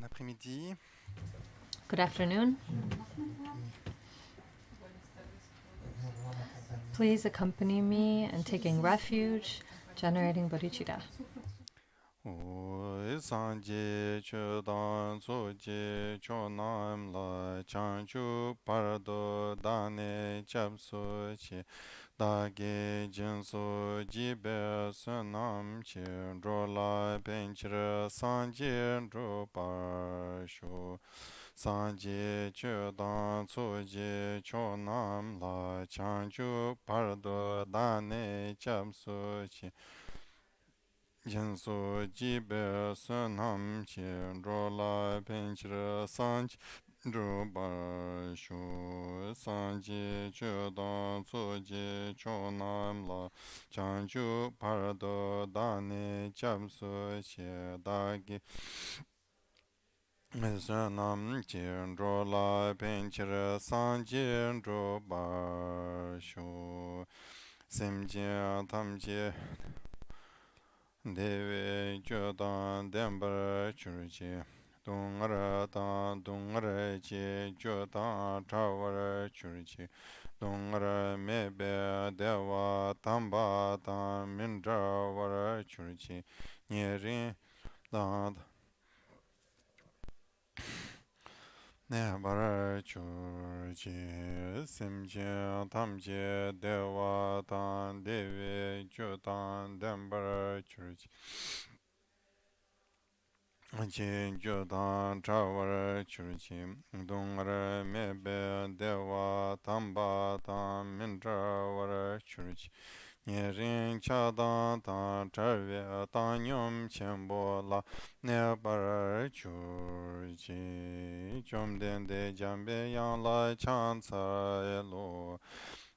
après-midi. Good afternoon. Please accompany me in taking refuge, generating bodhicitta. Sanje chodan soje chonam la chanchu pardo dane chapso che dage jinso jibe sunam che rola benchra sanje ro parsho sanje chodan soje chonam la chanchu pardo dane chapso che Jinso jibe sunam chi rola penchira sanj rupa shu sanji chudan suji chonam la chanchu pardo dani chapsu chi dagi sunam chi rola penchira sanji rupa shu simji tamji Devi Jodan Dembar Churchi Dungara Dan Dungara Chi Jodan Trawara Churchi Dungara Mebe Deva Tamba Dan Mindrawara Churchi Nyeri Dan Nebara Churchi Simchi Tamchi Deva Dan Devi Jodan Dembar Churchi Chin Jodan Trawara Churchi Dungara Mebe Deva Tamba Dan Mindrawara Churchi Nyerin Chadan Dan Tarvya Dan Yom Chenpo La Nebara Churchi Chomden De Jambe Yang La Chan Sa Lo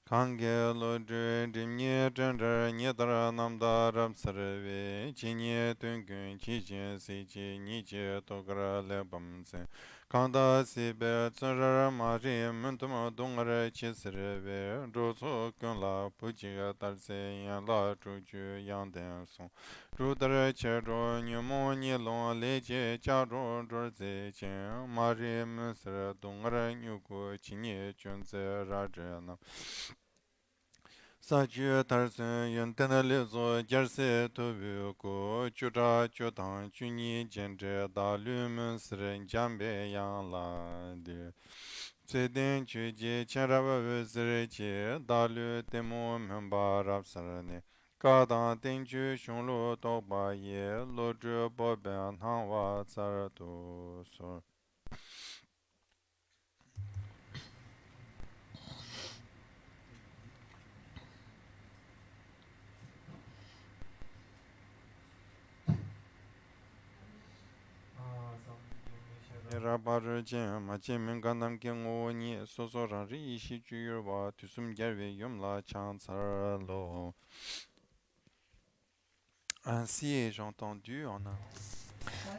Kange lo dre dimnye drenre nyedara namda ram sarve chinye tungun chi jen si chi ni che tokra le bamse kanda si be tsara ma ri muntuma dongre chi sarve ro so kyun la puji ga tar se yan la chu ju yang den song ru dare che ro nyumo ni lo le che cha ro ro ze chen ma ri mu sar dongre nyu ko chinye chun ze ra je na Sachu tarsun yun tena lezo jarse tobu ko chura chotan chuni jenre da lumen sren jambe yang la de. Tseden chuji charaba vizre chi da lu temo mba rap sarane. Kadan tenchu shunlo tokpa ye lo zhu boben hangwa tsar to sor. Rabar jen ma jen min gandam gen o ni so so ran ri shi ju yor wa tu sum ger we yom la chan sar lo. Ainsi ai-je entendu en un.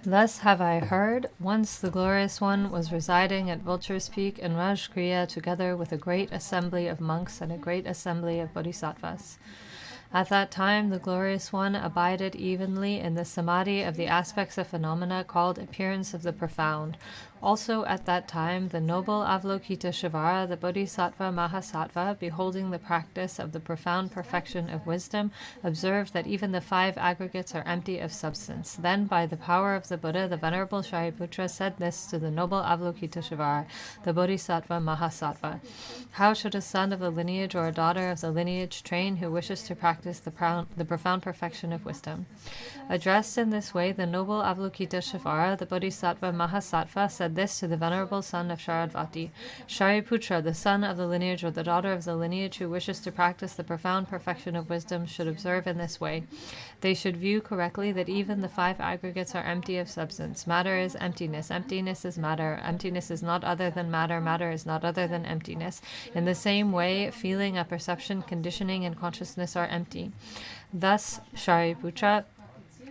Thus have I heard, once the Glorious One was residing at Vulture's Peak in Rajgriha together with a great assembly of monks and a great assembly of bodhisattvas. At that time, the Glorious One abided evenly in the samadhi of the aspects of phenomena called appearance of the profound. Also at that time, the noble Avalokiteshvara, the Bodhisattva Mahasattva, beholding the practice of the profound perfection of wisdom, observed that even the five aggregates are empty of substance. Then, by the power of the Buddha, the Venerable Shariputra said this to the noble Avalokiteshvara, the Bodhisattva Mahasattva. How should a son of the lineage or a daughter of the lineage train who wishes to practice the profound perfection of wisdom? Addressed in this way, the noble Avalokiteshvara, the Bodhisattva Mahasattva, said this to the venerable son of Sharadvati. Shariputra, the son of the lineage or the daughter of the lineage who wishes to practice the profound perfection of wisdom, should observe in this way. They should view correctly that even the five aggregates are empty of substance. Matter is emptiness. Emptiness is matter. Emptiness is not other than matter. Matter is not other than emptiness. In the same way, feeling, apperception, conditioning, and consciousness are empty. Thus, Shariputra,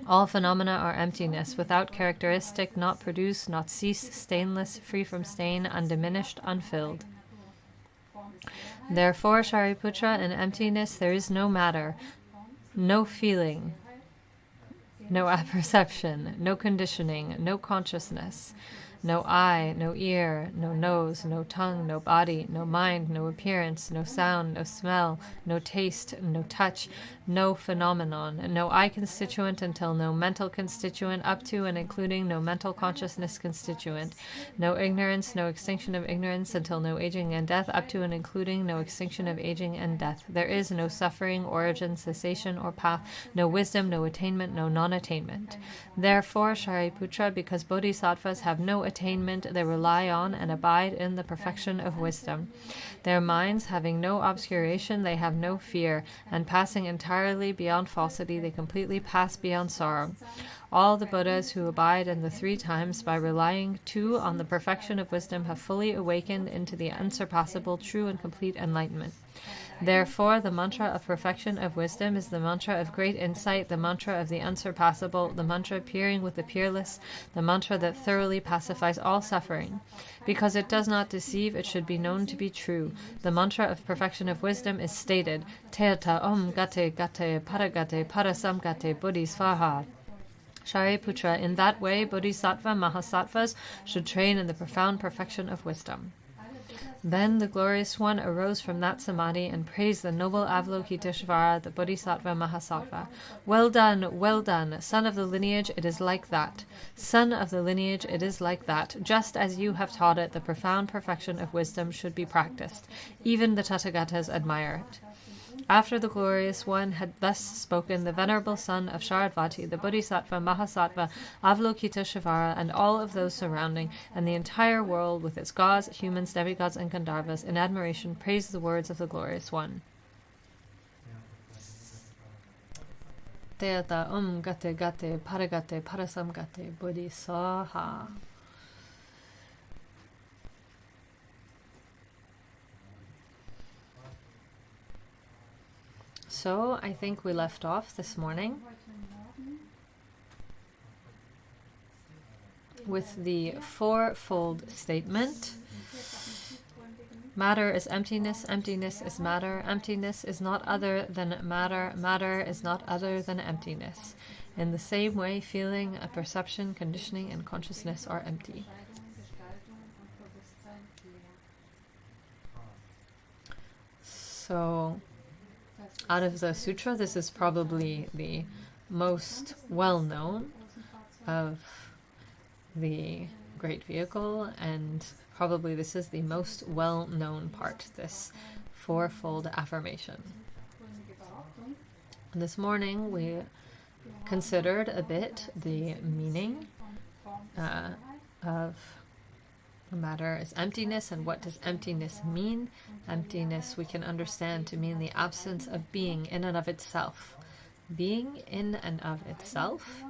all phenomena are emptiness, without characteristic, not produced, not ceased, stainless, free from stain, undiminished, unfilled. Therefore, Shariputra, in emptiness there is no matter, no feeling, no apperception, no conditioning, no consciousness, no eye, no ear, no nose, no tongue, no body, no mind, no appearance, no sound, no smell, no taste, no touch, no phenomenon, no I constituent until no mental constituent, up to and including no mental consciousness constituent, no ignorance, no extinction of ignorance until no aging and death, up to and including no extinction of aging and death. There is no suffering, origin, cessation, or path, no wisdom, no attainment, no non-attainment. Therefore, Shariputra, because bodhisattvas have no attainment, they rely on and abide in the perfection of wisdom. Their minds having no obscuration, they have no fear, and passing entirely beyond falsity, they completely pass beyond sorrow. All the Buddhas who abide in the 3 times by relying too on the perfection of wisdom have fully awakened into the unsurpassable, true and complete enlightenment. Therefore, the mantra of perfection of wisdom is the mantra of great insight, the mantra of the unsurpassable, the mantra peering with the peerless, the mantra that thoroughly pacifies all suffering. Because it does not deceive, it should be known to be true. The mantra of perfection of wisdom is stated, Teata Om Gate Gate Paragate Parasamgate Bodhisvaha. Shariputra, in that way, bodhisattva mahasattvas should train in the profound perfection of wisdom. Then the glorious one arose from that samadhi and praised the noble Avalokiteshvara, the bodhisattva mahasattva. Well done, son of the lineage, it is like that. Son of the lineage, it is like that. Just as you have taught it, the profound perfection of wisdom should be practiced. Even the Tathagatas admire it. After the glorious one had thus spoken, the venerable son of Sharadvati, the Bodhisattva, Mahasattva, Avalokiteshvara, and all of those surrounding, and the entire world with its gods, humans, demigods, and Gandharvas, in admiration, praised the words of the glorious one. Teata Om Gate Gate Paragate Parasamgate Bodhisaha. So, I think we left off this morning with the 4-fold statement. Matter is emptiness, emptiness is matter, emptiness is not other than matter, matter is not other than emptiness. In the same way, feeling, a perception, conditioning, and consciousness are empty. So, out of the sutra, this is probably the most well-known of the Great Vehicle, and probably this is the most well-known part, this 4-fold affirmation. This morning we considered a bit the meaning of matter is emptiness, and what does emptiness mean? Emptiness we can understand to mean the absence of being in and of itself. Being in and of itself,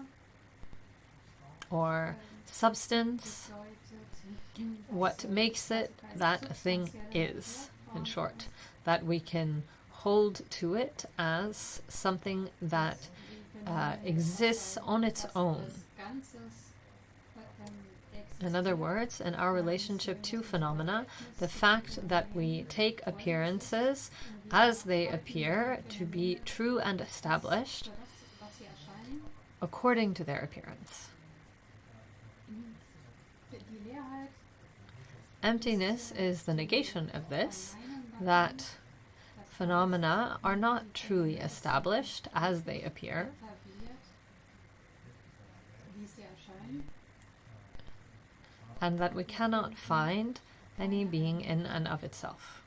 or substance, what makes it that a thing is, in short, that we can hold to it as something that exists on its own. In other words, in our relationship to phenomena, the fact that we take appearances as they appear to be true and established according to their appearance. Emptiness is the negation of this, that phenomena are not truly established as they appear, and that we cannot find any being in and of itself.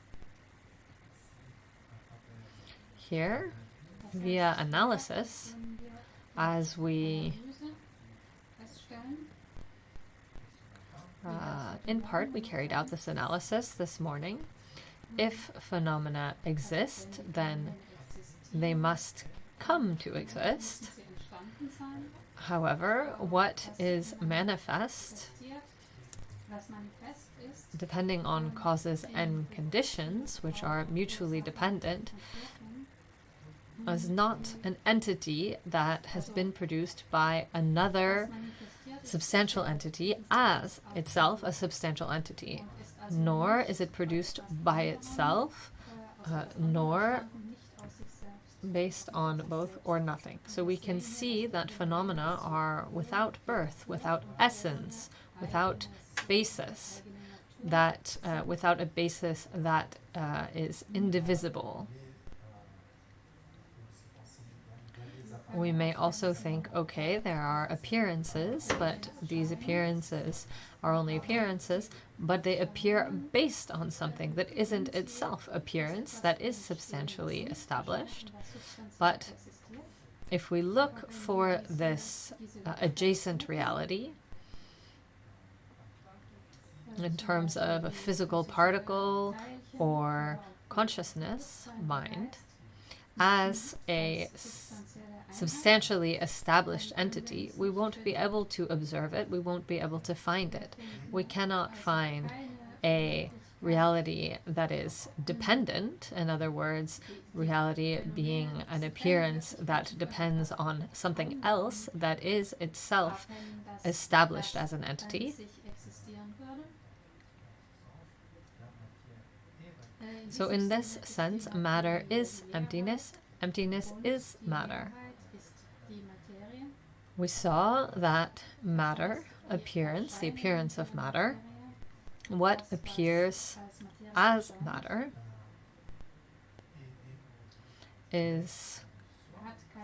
Here, via analysis, as we in part we carried out this analysis this morning. If phenomena exist, then they must come to exist. However, what is manifest, depending on causes and conditions, which are mutually dependent, is not an entity that has been produced by another substantial entity as itself a substantial entity, nor is it produced by itself, nor based on both or nothing. So we can see that phenomena are without birth, without essence, without basis, that without a basis that is indivisible. We may also think, okay, there are appearances, but these appearances are only appearances, but they appear based on something that isn't itself appearance, that is substantially established. But if we look for this adjacent reality in terms of a physical particle or consciousness, mind, as a substantially established entity, we won't be able to observe it, we won't be able to find it. We cannot find a reality that is dependent, in other words, reality being an appearance that depends on something else that is itself established as an entity. So in this sense, matter is emptiness, emptiness is matter. We saw that matter, appearance, the appearance of matter, what appears as matter is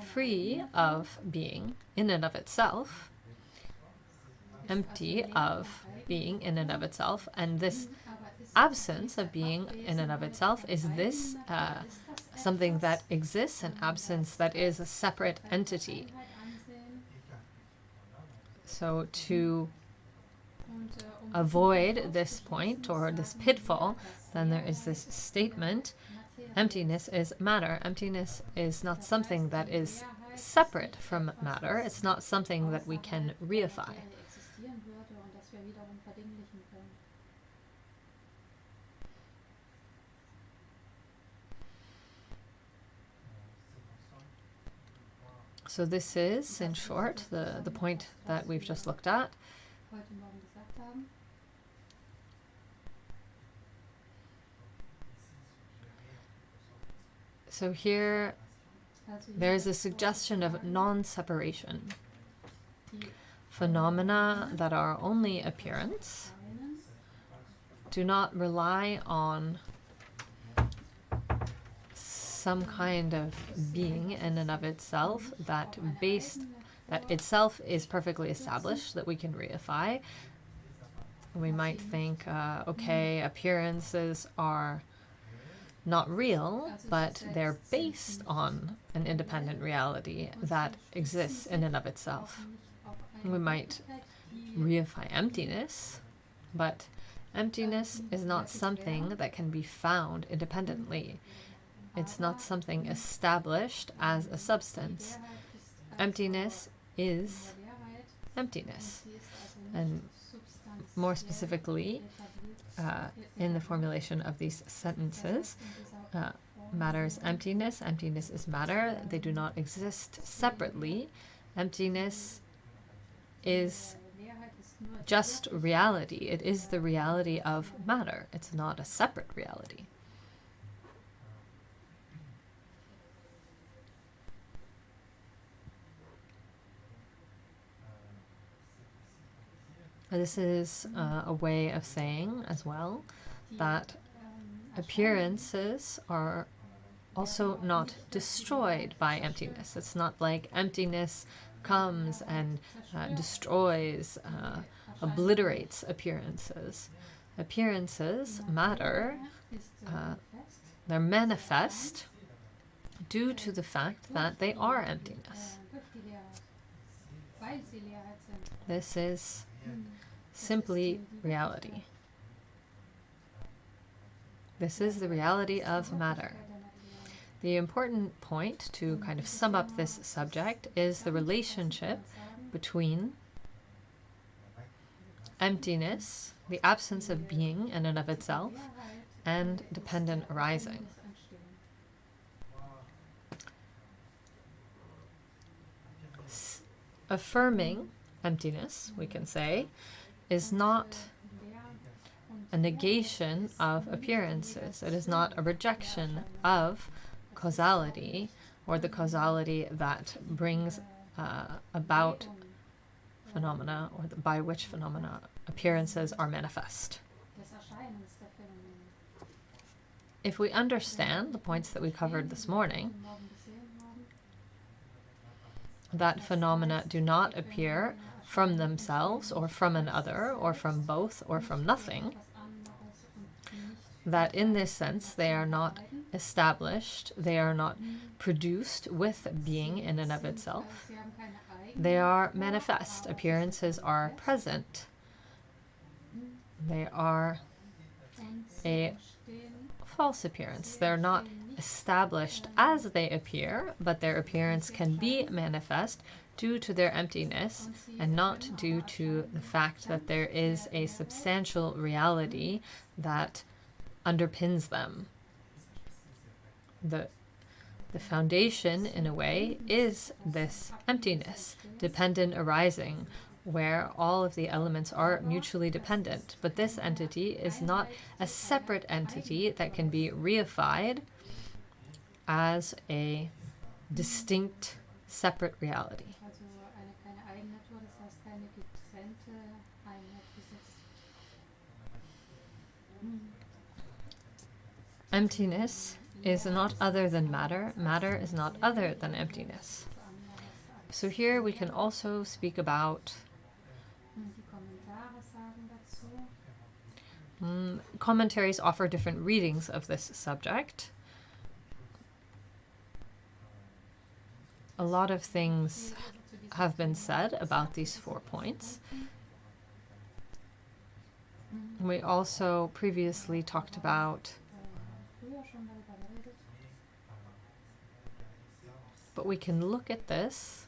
free of being in and of itself, empty of being in and of itself, and this absence of being in and of itself is this something that exists, an absence that is a separate entity. So to avoid this point or this pitfall, then there is this statement, emptiness is matter. Emptiness is not something that is separate from matter. It's not something that we can reify. So this is, in short, the point that we've just looked at. So here, there's a suggestion of non-separation. Phenomena that are only appearance do not rely on some kind of being in and of itself that itself is perfectly established, that we can reify. We might think, okay, appearances are not real, but they're based on an independent reality that exists in and of itself. We might reify emptiness, but emptiness is not something that can be found independently. It's not something established as a substance. Emptiness is emptiness. And more specifically, in the formulation of these sentences, matter is emptiness, emptiness is matter. They do not exist separately. Emptiness is just reality. It is the reality of matter. It's not a separate reality. This is a way of saying as well that appearances are also not destroyed by emptiness. It's not like emptiness comes and destroys, obliterates appearances. Appearances matter, they're manifest due to the fact that they are emptiness. This is simply reality. This is the reality of matter. The important point to kind of sum up this subject is the relationship between emptiness, the absence of being in and of itself, and dependent arising. Affirming emptiness, we can say, is not a negation of appearances. It is not a rejection of causality or the causality that brings about phenomena, or by which phenomena appearances are manifest. If we understand the points that we covered this morning, that phenomena do not appear from themselves or from another or from both or from nothing, that in this sense they are not established, they are not produced with being in and of itself. They are manifest. Appearances are present. They are a false appearance. They're not established as they appear, but their appearance can be manifest due to their emptiness and not due to the fact that there is a substantial reality that underpins them. The foundation, in a way, is this emptiness, dependent arising, where all of the elements are mutually dependent. But this entity is not a separate entity that can be reified as a distinct, separate reality. Emptiness is not other than matter. Matter is not other than emptiness. So here we can also speak about commentaries offer different readings of this subject. A lot of things have been said about these 4 points. We also previously talked about, but we can look at this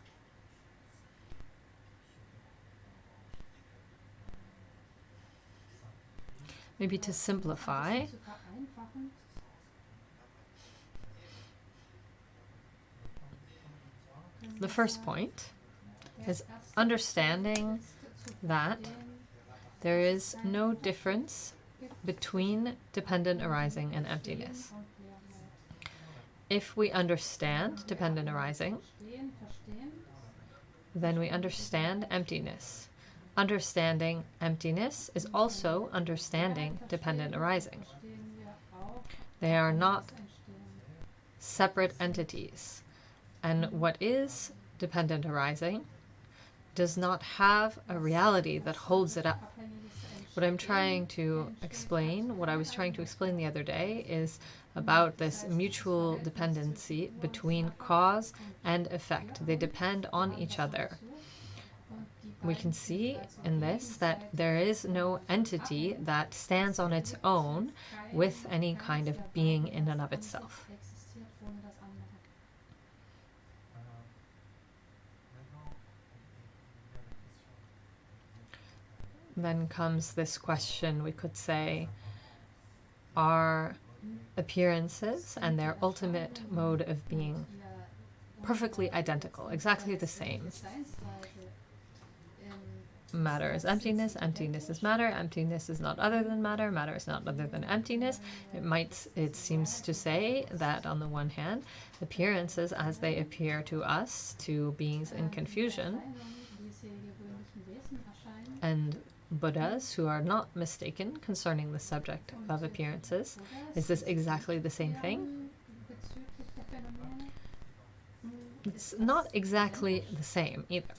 maybe to simplify. The first point is understanding that there is no difference between dependent arising and emptiness. If we understand dependent arising, then we understand emptiness. Understanding emptiness is also understanding dependent arising. They are not separate entities. And what is dependent arising does not have a reality that holds it up. What I'm trying to explain, what I was trying to explain the other day, is about this mutual dependency between cause and effect. They depend on each other. We can see in this that there is no entity that stands on its own with any kind of being in and of itself. Then comes this question, we could say, are appearances and their ultimate mode of being perfectly identical, exactly the same? Matter is emptiness, emptiness is matter, emptiness is not other than matter, matter is not other than emptiness. It seems to say that on the one hand, appearances as they appear to us, to beings in confusion, and Buddhas who are not mistaken concerning the subject of appearances, is this exactly the same thing? It's not exactly the same either.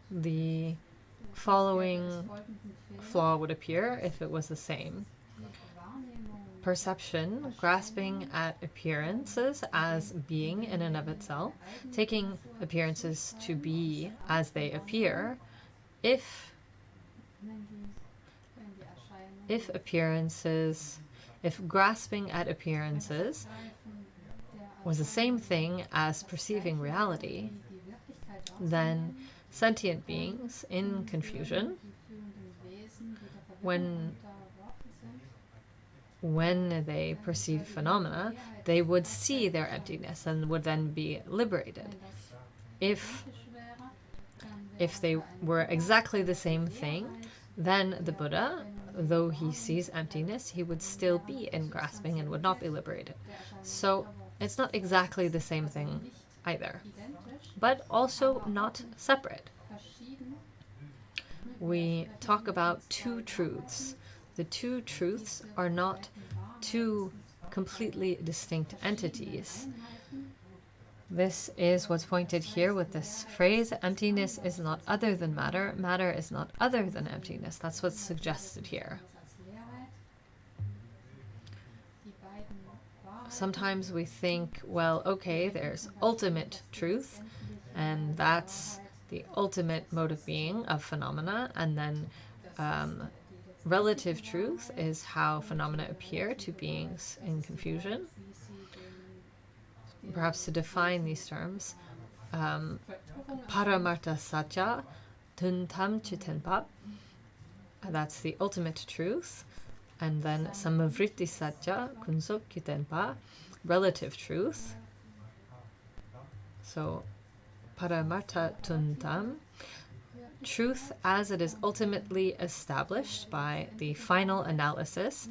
The following flaw would appear if it was the same. Perception, grasping at appearances as being in and of itself, taking appearances to be as they appear, if grasping at appearances was the same thing as perceiving reality, then sentient beings in confusion, when they perceive phenomena, they would see their emptiness and would then be liberated. If they were exactly the same thing, then the Buddha, though he sees emptiness, he would still be in grasping and would not be liberated. So it's not exactly the same thing either, but also not separate. We talk about two truths. The two truths are not two completely distinct entities. This is what's pointed here with this phrase, emptiness is not other than matter, matter is not other than emptiness. That's what's suggested here. Sometimes we think, well, okay, there's ultimate truth, and that's the ultimate mode of being of phenomena, and then relative truth is how phenomena appear to beings in confusion. Perhaps to define these terms, paramarta satya tuntam chitenpa, that's the ultimate truth, and then samavritti satya kunsop kitenpa, relative truth. So paramarta tuntam, truth as it is ultimately established by the final analysis,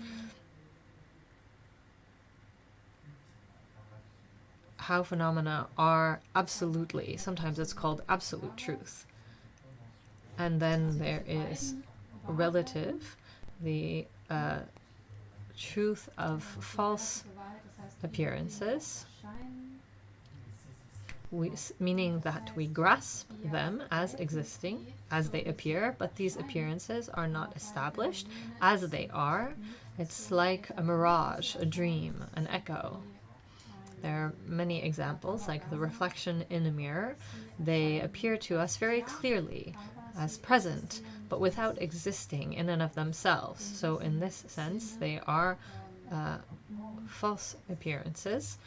how phenomena are absolutely, sometimes it's called absolute truth. And then there is relative, the truth of false appearances, meaning that we grasp them as existing, as they appear, but these appearances are not established as they are. It's like a mirage, a dream, an echo. There are many examples, like the reflection in a mirror. They appear to us very clearly as present, but without existing in and of themselves. So in this sense, they are false appearances,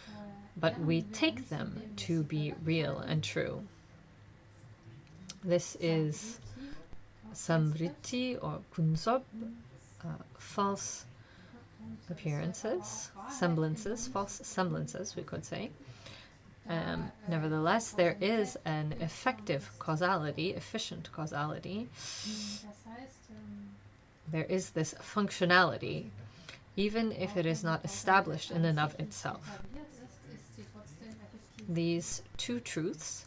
but we take them to be real and true. This is samvritti or kunsop, false appearances, semblances, false semblances, we could say. Nevertheless, there is an effective causality, efficient causality. There is this functionality, even if it is not established in and of itself. These two truths,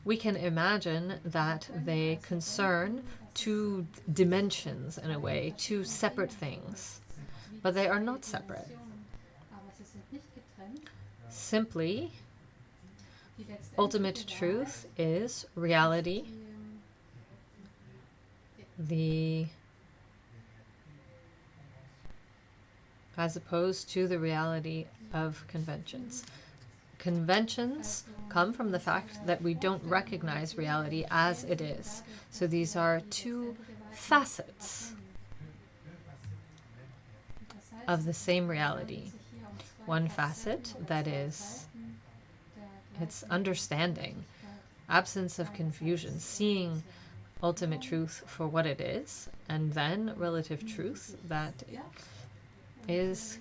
we can imagine that they concern two dimensions in a way, two separate things. But they are not separate. Simply, ultimate truth is reality, as opposed to the reality of conventions. Conventions come from the fact that we don't recognize reality as it is. So these are two facets of the same reality. One facet that is its understanding, absence of confusion, seeing ultimate truth for what it is, and then relative truth that is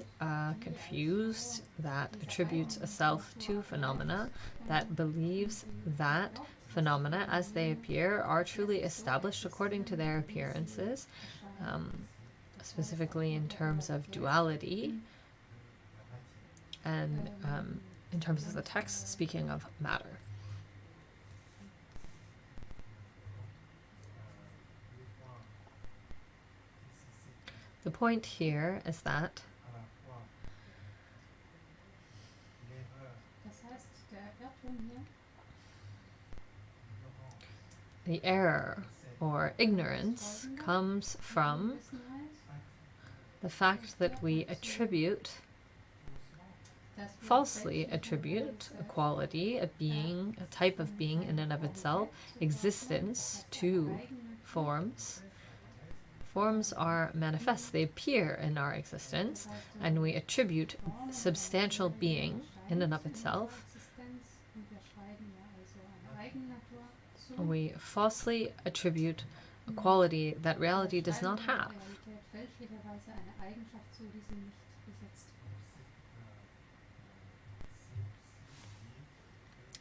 confused, that attributes a self to phenomena, that believes that phenomena as they appear are truly established according to their appearances, specifically in terms of duality, and in terms of the text, speaking of matter. The point here is that the error or ignorance comes from the fact that we falsely attribute a quality, a being, a type of being in and of itself, existence to forms. Forms are manifest, they appear in our existence, and we attribute substantial being in and of itself. We falsely attribute a quality that reality does not have.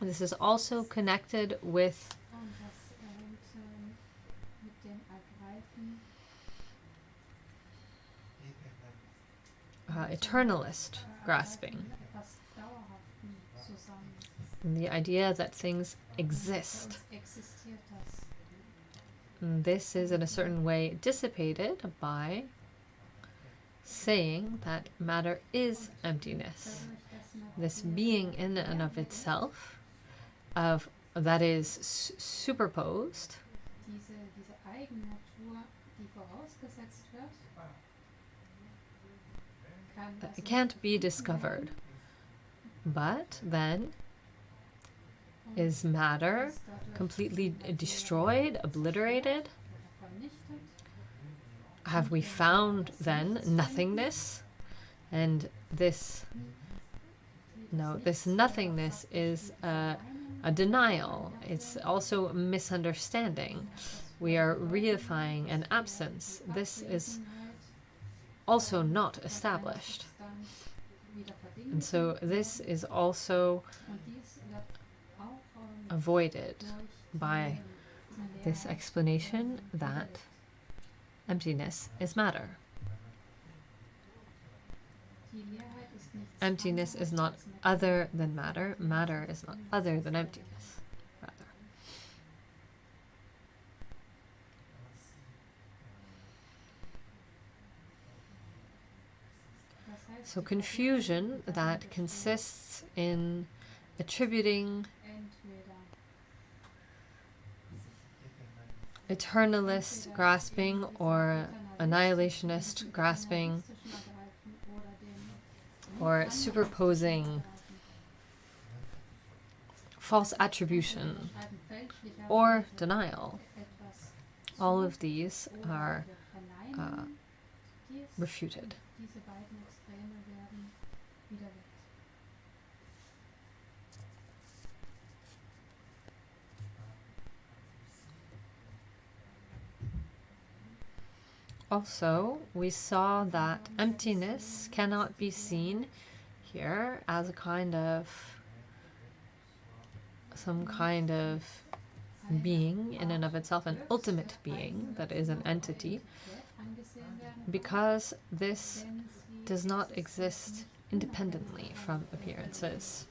This is also connected with eternalist grasping. And the idea that things exist. And this is in a certain way dissipated by saying that matter is emptiness. This being in and of itself, that is superposed, it can't be discovered. But then, is matter completely destroyed, obliterated? Have we found then nothingness? And this nothingness is a denial. It's also a misunderstanding. We are reifying an absence. This is also not established. And so this is also avoided by this explanation that emptiness is matter. Emptiness is not other than matter. Matter is not other than emptiness, rather. So confusion that consists in attributing eternalist grasping or annihilationist grasping or superposing false attribution or denial. All of these are refuted. Also, we saw that emptiness cannot be seen here as some kind of being in and of itself, an ultimate being that is an entity, because this does not exist independently from appearances.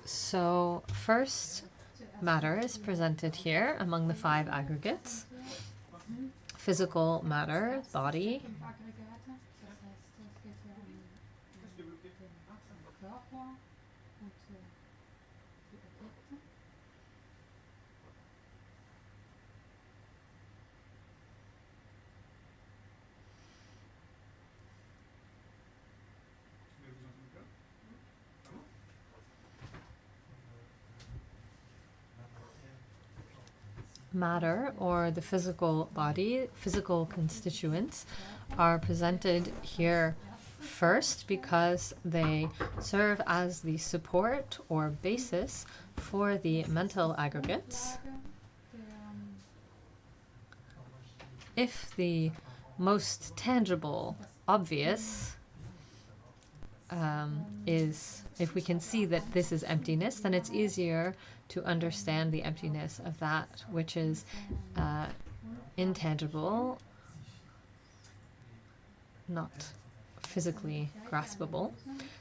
So, first, matter is presented here among the 5 aggregates. Physical matter, body, matter, or the physical body, physical constituents, are presented here first because they serve as the support or basis for the mental aggregates. If the most tangible, obvious, if we can see that this is emptiness, then it's easier to understand the emptiness of that which is intangible, not physically graspable.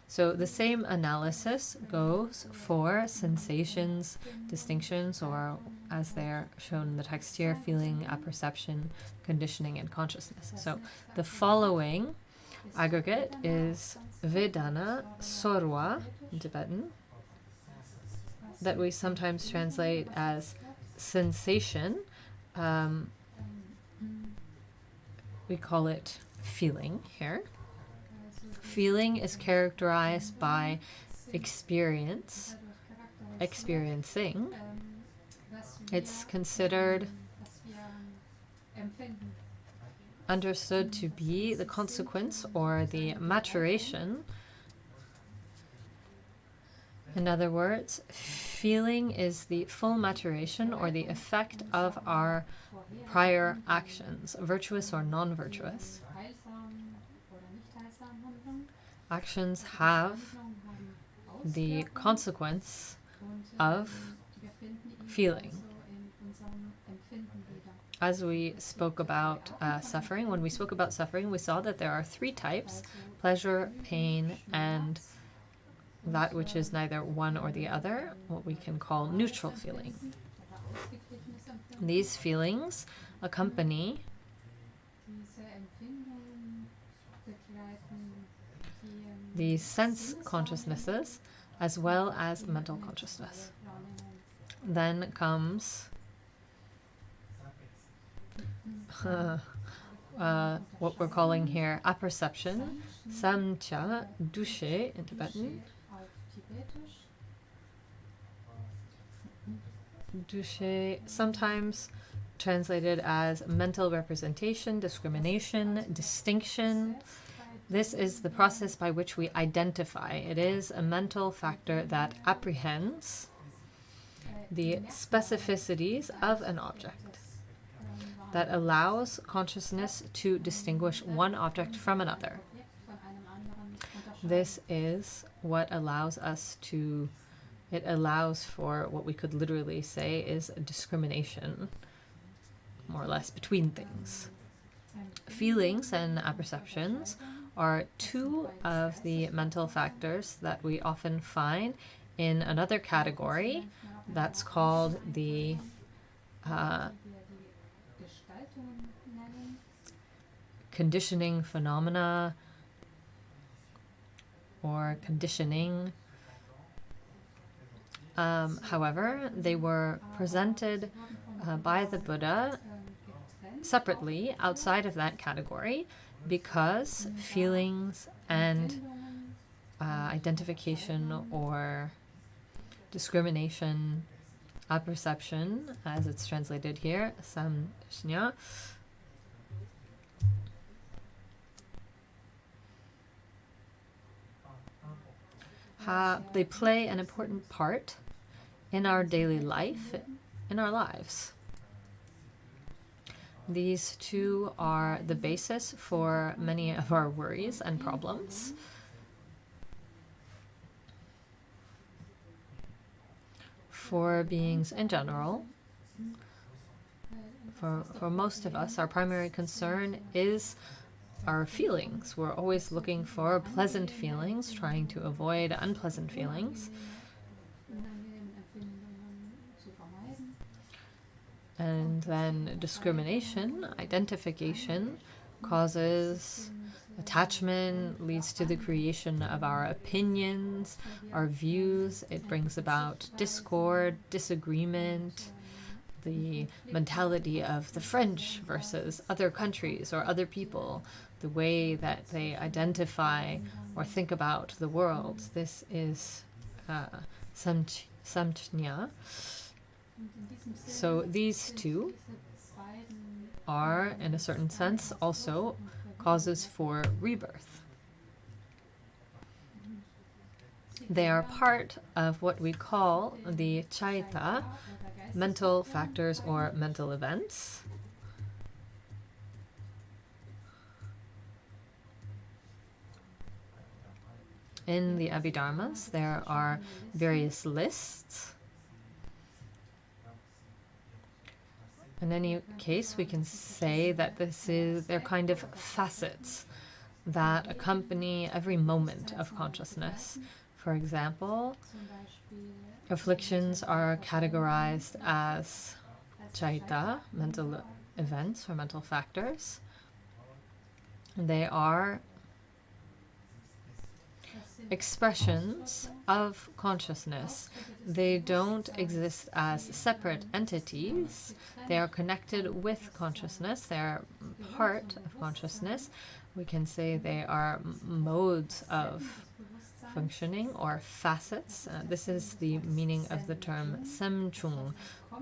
So the same analysis goes for sensations, distinctions, or as they're shown in the text here, feeling, apperception, conditioning, and consciousness. So the following aggregate is Vedana Sorwa in Tibetan, that we sometimes translate as sensation. We call it feeling here. Feeling is characterized by experiencing. It's considered understood to be the consequence or the maturation. In other words, feeling is the full maturation or the effect of our prior actions, virtuous or non-virtuous. Actions have the consequence of feeling. As we spoke about suffering, when we spoke about suffering, we saw that there are 3 types: pleasure, pain, and that which is neither one or the other, what we can call neutral feeling. These feelings accompany the sense consciousnesses as well as mental consciousness. Then comes what we're calling here apperception, samcha, dushe in Tibetan. Dushe, sometimes translated as mental representation, discrimination, distinction. This is the process by which we identify. It is a mental factor that apprehends the specificities of an object, that allows consciousness to distinguish one object from another. This is what allows us to, it allows for what we could literally say is a discrimination, more or less, between things. Feelings and apperceptions are two of the mental factors that we often find in another category that's called the conditioning phenomena or conditioning. However, they were presented by the Buddha separately outside of that category because feelings and identification or discrimination, apperception, as it's translated here, samshnya, they play an important part in our daily life, in our lives. These two are the basis for many of our worries and problems. For beings in general, for most of us, our primary concern is our feelings. We're always looking for pleasant feelings, trying to avoid unpleasant feelings. And then discrimination, identification, causes attachment, leads to the creation of our opinions, our views. It brings about discord, disagreement, the mentality of the French versus other countries or other people, the way that they identify or think about the world. This is samchnya. So these two are, in a certain sense, also causes for rebirth. They are part of what we call the chaita, mental factors or mental events. In the Abhidharmas, there are various lists. In any case, we can say that they're kind of facets that accompany every moment of consciousness. For example, afflictions are categorized as chaita, mental events or mental factors. They are expressions of consciousness. They don't exist as separate entities. They are connected with consciousness. They are part of consciousness. We can say they are modes of functioning or facets. This is the meaning of the term semchung,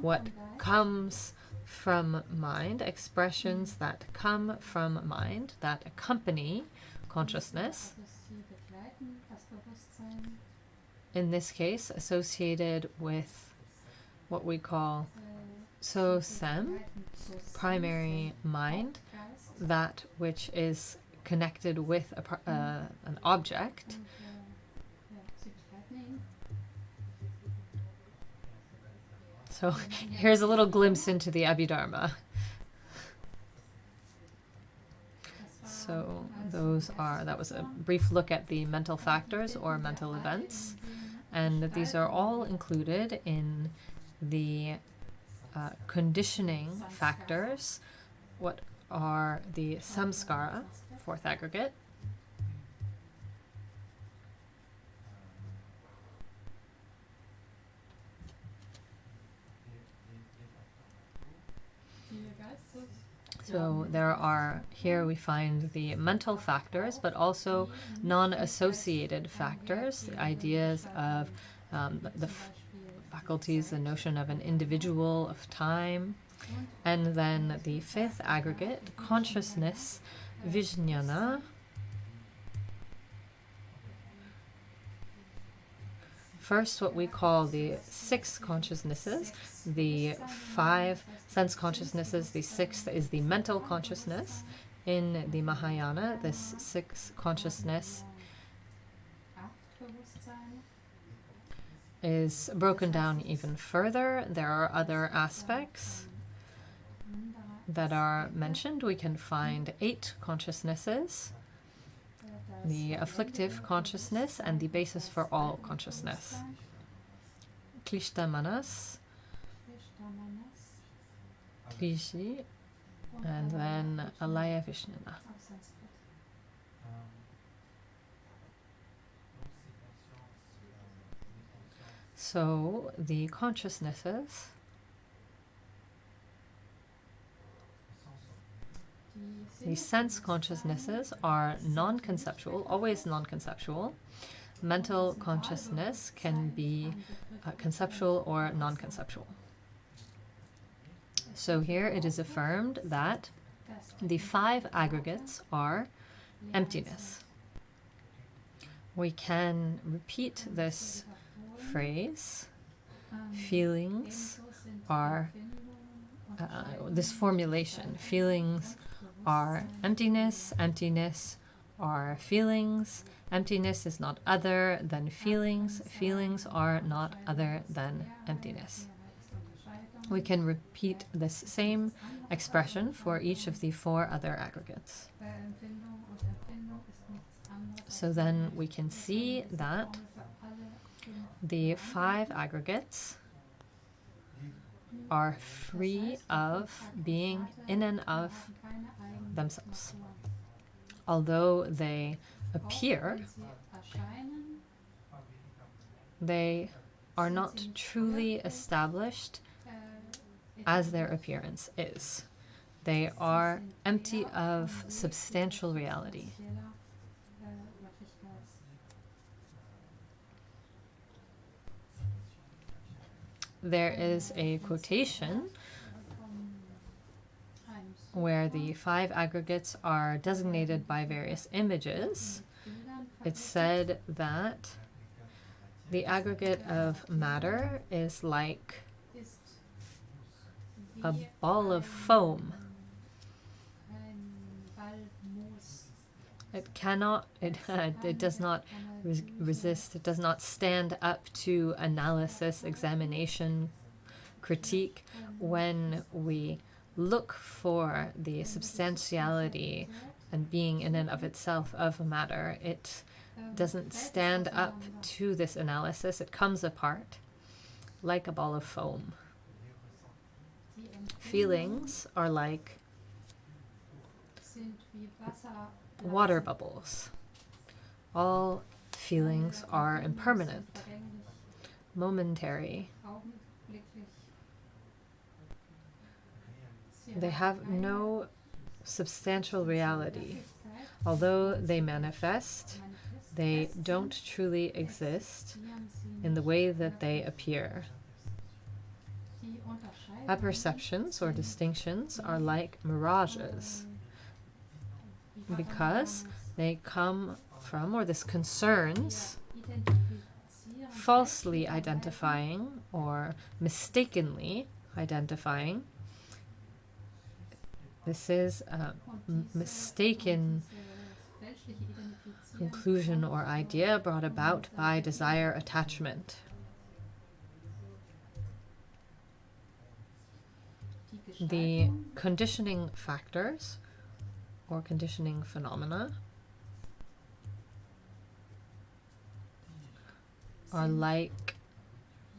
what comes from mind, expressions that come from mind, that accompany consciousness. In this case, associated with what we call so-sem, primary mind, that which is connected with an object. So here's a little glimpse into the Abhidharma. So those that was a brief look at the mental factors or mental events. And these are all included in the conditioning factors. What are the samskara, fourth aggregate? So there are, here we find the mental factors, but also non-associated factors, the ideas of the faculties, the notion of an individual, of time. And then the fifth aggregate, consciousness, vijnana. First, what we call the 6 consciousnesses, the 5 sense consciousnesses, the 6th is the mental consciousness. In the Mahayana, this 6th consciousness is broken down even further. There are other aspects that are mentioned. We can find 8 consciousnesses, the afflictive consciousness and the basis for all consciousness. Klishta Manas, Klishi, and then Alaya Vishnana. So the consciousnesses the sense consciousnesses are non-conceptual, always non-conceptual. Mental consciousness can be conceptual or non-conceptual. So here it is affirmed that the 5 aggregates are emptiness. We can repeat this phrase. Feelings are, this formulation, feelings are emptiness, emptiness are feelings, emptiness is not other than feelings, feelings are not other than emptiness. We can repeat this same expression for each of the 4 other aggregates. So then we can see that the 5 aggregates are free of being in and of themselves. Although they appear, they are not truly established as their appearance is. They are empty of substantial reality. There is a quotation where the 5 aggregates are designated by various images. It's said that the aggregate of matter is like a ball of foam. It cannot, it does not resist, it does not stand up to analysis, examination, critique. When we look for the substantiality and being in and of itself of matter, it doesn't stand up to this analysis. It comes apart like a ball of foam. Feelings are like water bubbles. All feelings are impermanent, momentary. They have no substantial reality. Although they manifest, they don't truly exist in the way that they appear. Apperceptions or distinctions are like mirages because they come from, or this concerns, falsely identifying or mistakenly identifying. This is a mistaken conclusion or idea brought about by desire attachment. The conditioning factors or conditioning phenomena are like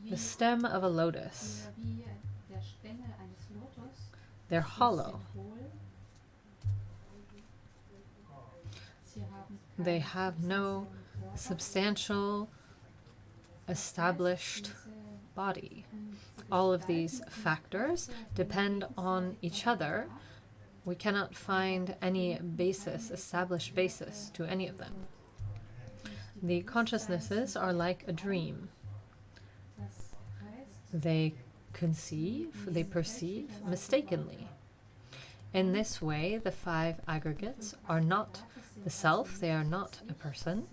the stem of a lotus. They're hollow. They have no substantial, established body. All of these factors depend on each other. We cannot find any basis, established basis to any of them. The consciousnesses are like a dream. They conceive, they perceive mistakenly. In this way, the five aggregates are not the self, they are not a person.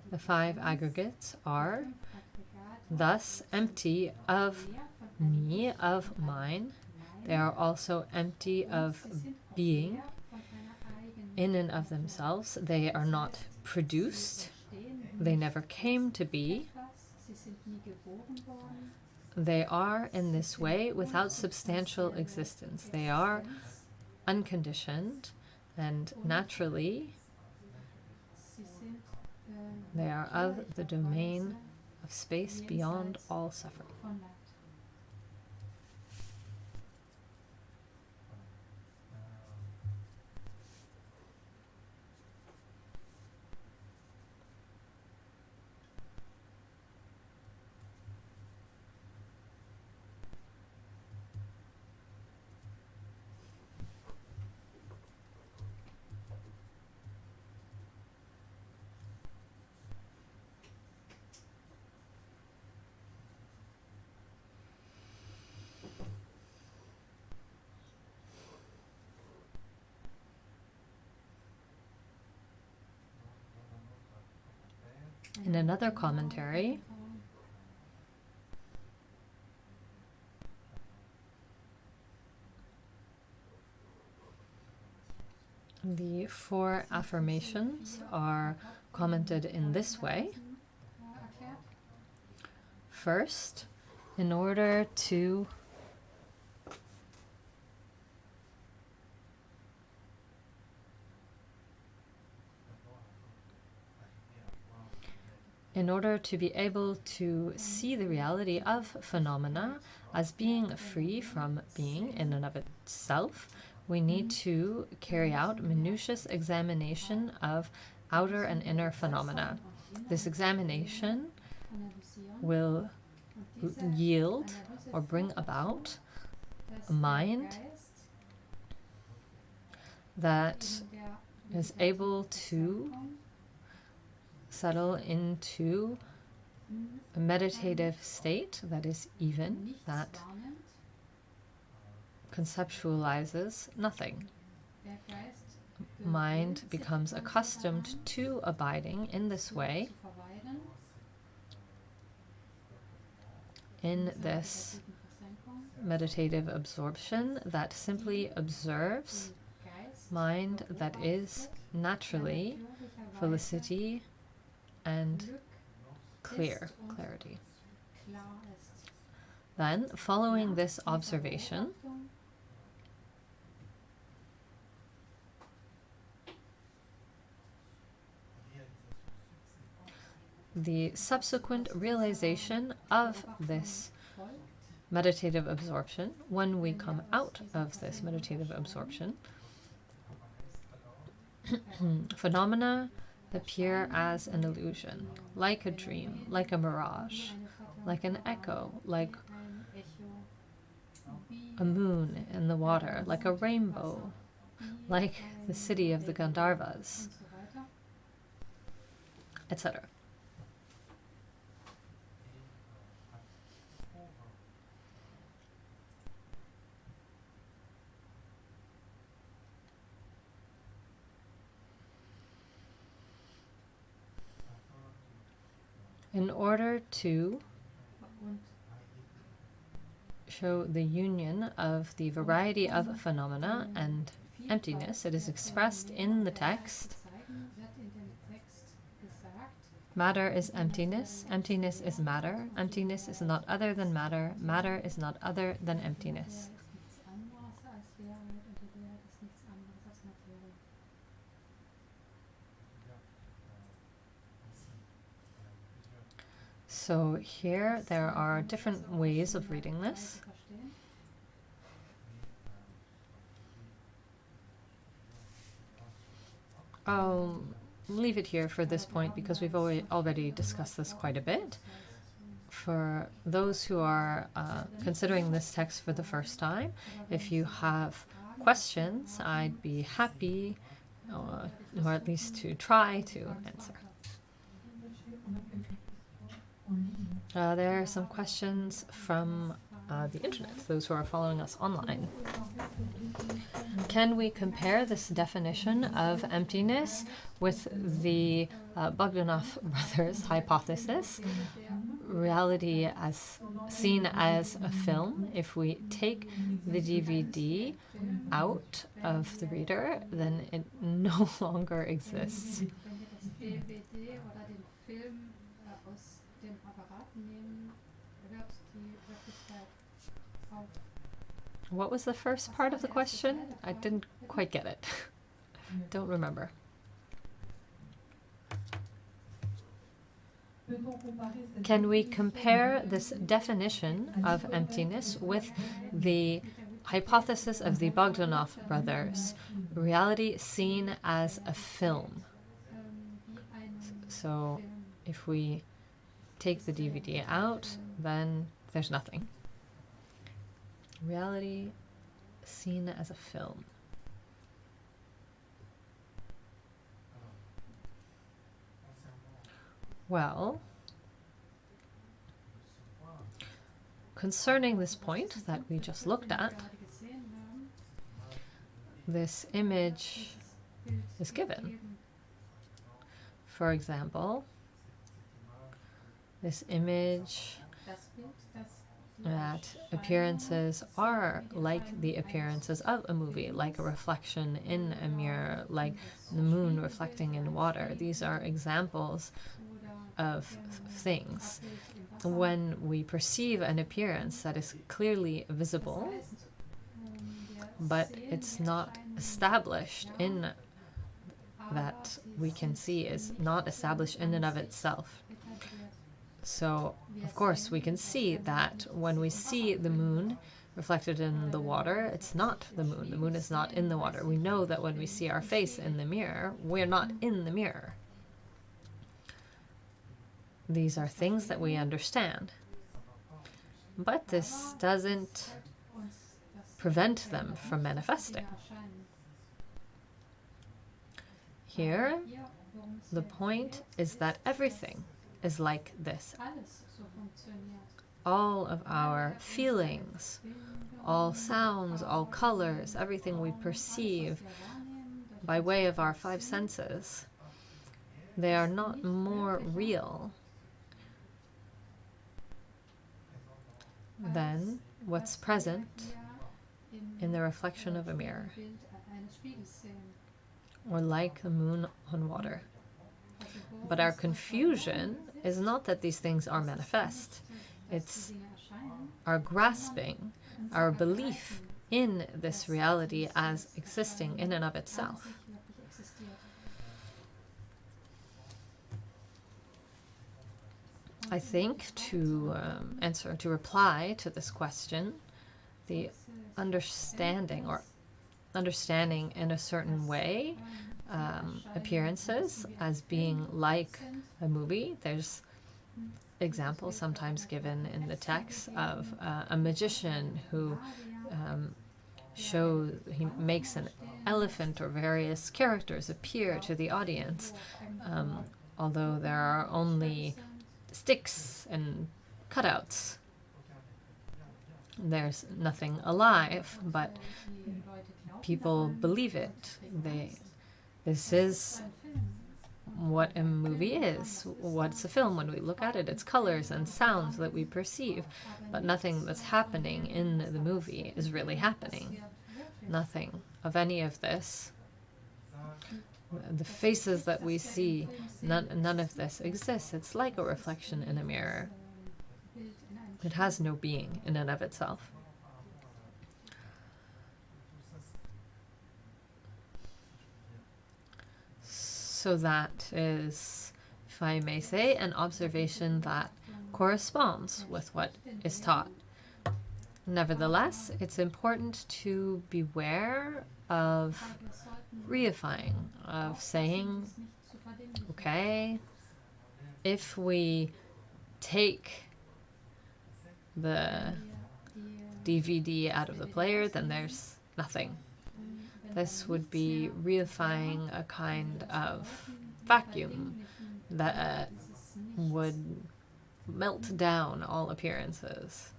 The five aggregates are thus empty of me, of mine. They are also empty of being in and of themselves. They are not produced. They never came to be. They are, in this way, without substantial existence. They are unconditioned, and naturally, they are of the domain of space beyond all suffering. In another commentary, the 4 affirmations are commented in this way. First, in order to be able to see the reality of phenomena as being free from being in and of itself, we need to carry out minutious examination of outer and inner phenomena. This examination will yield or bring about a mind that is able to settle into a meditative state that is even, that conceptualizes nothing. Mind becomes accustomed to abiding in this way, in this meditative absorption that simply observes mind that is naturally felicity and clarity. Then, following this observation, the subsequent realization of this meditative absorption, when we come out of this meditative absorption, phenomena appear as an illusion, like a dream, like a mirage, like an echo, like a moon in the water, like a rainbow, like the city of the Gandharvas, etc. In order to show the union of the variety of phenomena and emptiness, it is expressed in the text. Matter is emptiness, emptiness is matter, emptiness is not other than matter, matter is not other than emptiness. So here there are different ways of reading this. I'll leave it here for this point because we've already discussed this quite a bit. For those who are considering this text for the first time, if you have questions, I'd be happy, or at least to try to answer. There are some questions from the internet, those who are following us online. Can we compare this definition of emptiness with the Bogdanov brothers' hypothesis, reality as seen as a film? If we take the DVD out of the reader, then it no longer exists. What was the first part of the question? I didn't quite get it. Don't remember. Can we compare this definition of emptiness with the hypothesis of the Bogdanov brothers, reality seen as a film? So if we take the DVD out, then there's nothing. Reality seen as a film. Well, concerning this point that we just looked at, this image is given. For example, this image that appearances are like the appearances of a movie, like a reflection in a mirror, like the moon reflecting in water. These are examples of things. When we perceive an appearance that is clearly visible, but it's not established in that we can see, is not established in and of itself. So, of course, we can see that when we see the moon reflected in the water, it's not the moon. The moon is not in the water. We know that when we see our face in the mirror, we're not in the mirror. These are things that we understand. But this doesn't prevent them from manifesting. Here, the point is that everything is like this. All of our feelings, all sounds, all colors, everything we perceive by way of our five senses, they are not more real than what's present in the reflection of a mirror, or like the moon on water. But our confusion is not that these things are manifest. It's our grasping, our belief in this reality as existing in and of itself. I think to reply to this question, the understanding in a certain way appearances as being like a movie. There's examples sometimes given in the text of a magician who he makes an elephant or various characters appear to the audience, although there are only sticks and cutouts. There's nothing alive, but people believe it. This is what a movie is. What's a film? When we look at it, it's colors and sounds that we perceive, but nothing that's happening in the movie is really happening. Nothing of any of this. The faces that we see, none of this exists. It's like a reflection in a mirror. It has no being in and of itself. So that is, if I may say, an observation that corresponds with what is taught. Nevertheless, it's important to beware of reifying, of saying, okay, if we take the DVD out of the player, then there's nothing. This would be reifying a kind of vacuum that would melt down all appearances.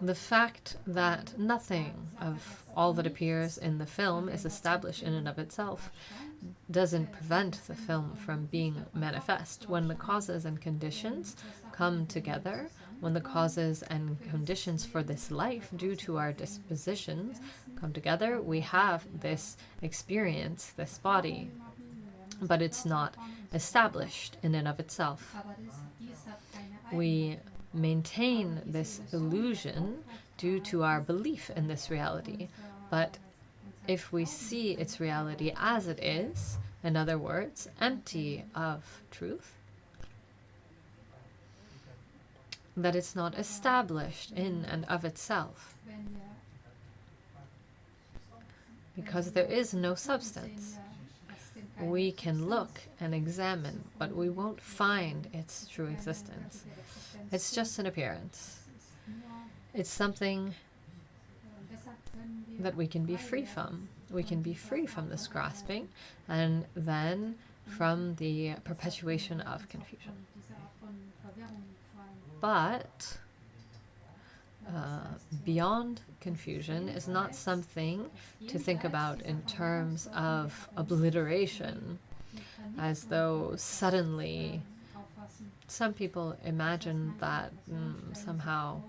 The fact that nothing of all that appears in the film is established in and of itself doesn't prevent the film from being manifest. When the causes and conditions come together, when the causes and conditions for this life due to our dispositions come together, we have this experience, this body, but it's not established in and of itself. We maintain this illusion due to our belief in this reality, but if we see its reality as it is, in other words, empty of truth, that it's not established in and of itself, because there is no substance. We can look and examine, but we won't find its true existence. It's just an appearance. It's something that we can be free from. We can be free from this grasping, and then from the perpetuation of confusion. But beyond confusion is not something to think about in terms of obliteration, as though suddenly some people imagine that somehow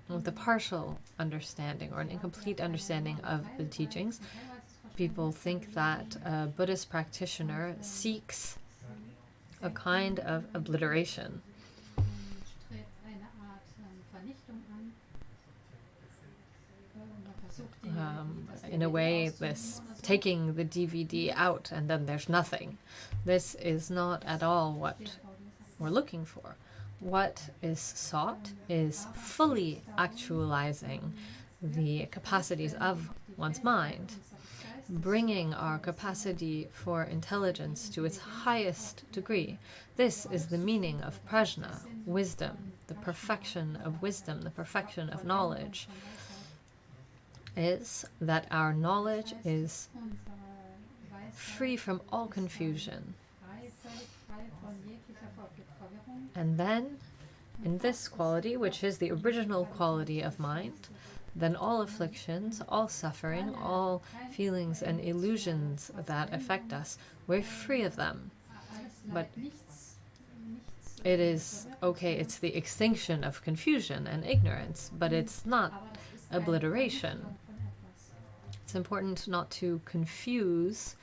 with a partial understanding or an incomplete understanding of the teachings, people think that a Buddhist practitioner seeks a kind of obliteration. In a way, this taking the DVD out and then there's nothing. This is not at all what we're looking for. What is sought is fully actualizing the capacities of one's mind, bringing our capacity for intelligence to its highest degree. This is the meaning of prajna, wisdom, the perfection of wisdom, the perfection of knowledge, is that our knowledge is free from all confusion. And then, in this quality, which is the original quality of mind, then all afflictions, all suffering, all feelings and illusions that affect us, we're free of them. But it is, okay, it's the extinction of confusion and ignorance, but it's not obliteration. It's important not to confuse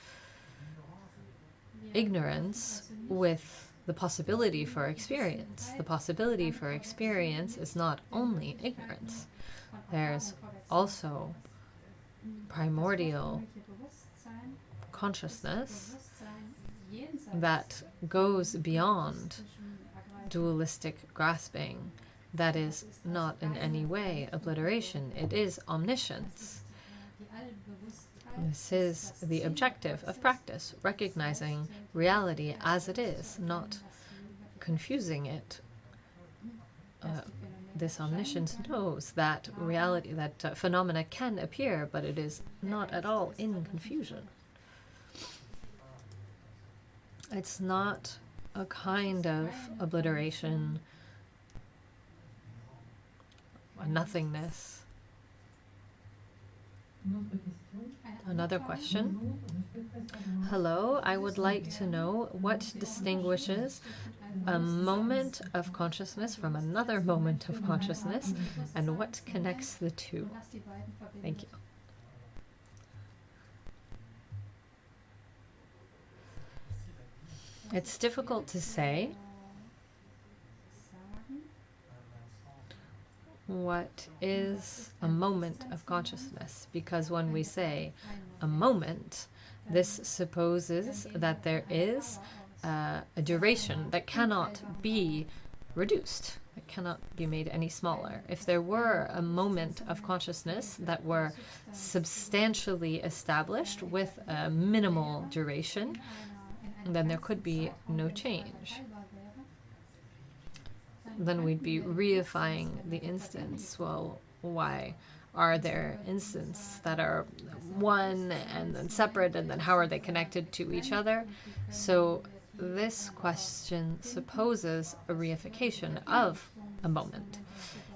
ignorance with the possibility for experience. The possibility for experience is not only ignorance. There's also primordial consciousness that goes beyond dualistic grasping, that is not in any way obliteration. It is omniscience. This is the objective of practice, recognizing reality as it is, not confusing it. This omniscience knows that reality, that phenomena can appear, but it is not at all in confusion. It's not a kind of obliteration, a nothingness. Another question. Hello, I would like to know what distinguishes a moment of consciousness from another moment of consciousness, and what connects the two. Thank you. It's difficult to say what is a moment of consciousness, because when we say a moment, This supposes that there is a duration that cannot be reduced. It cannot be made any smaller. If there were a moment of consciousness that were substantially established with a minimal duration, then there could be no change. Then we'd be reifying the instance. Well, why are there instances that are one and then separate, and then how are they connected to each other? So this question supposes a reification of a moment.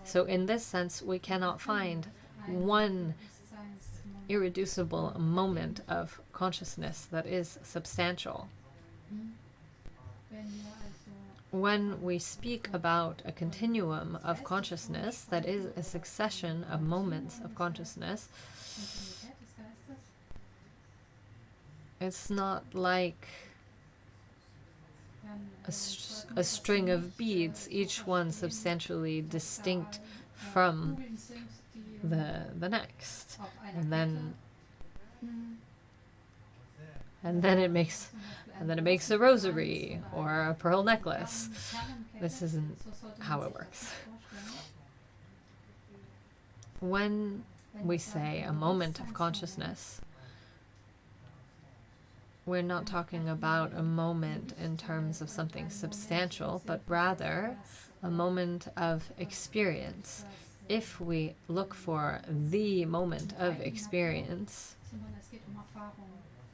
So in this sense, we cannot find one irreducible moment of consciousness that is substantial. When we speak about a continuum of consciousness that is a succession of moments of consciousness, it's not like a string of beads, each one substantially distinct from the next, and then it makes a rosary or a pearl necklace. This isn't how it works. When we say a moment of consciousness, we're not talking about a moment in terms of something substantial, but rather a moment of experience. If we look for the moment of experience,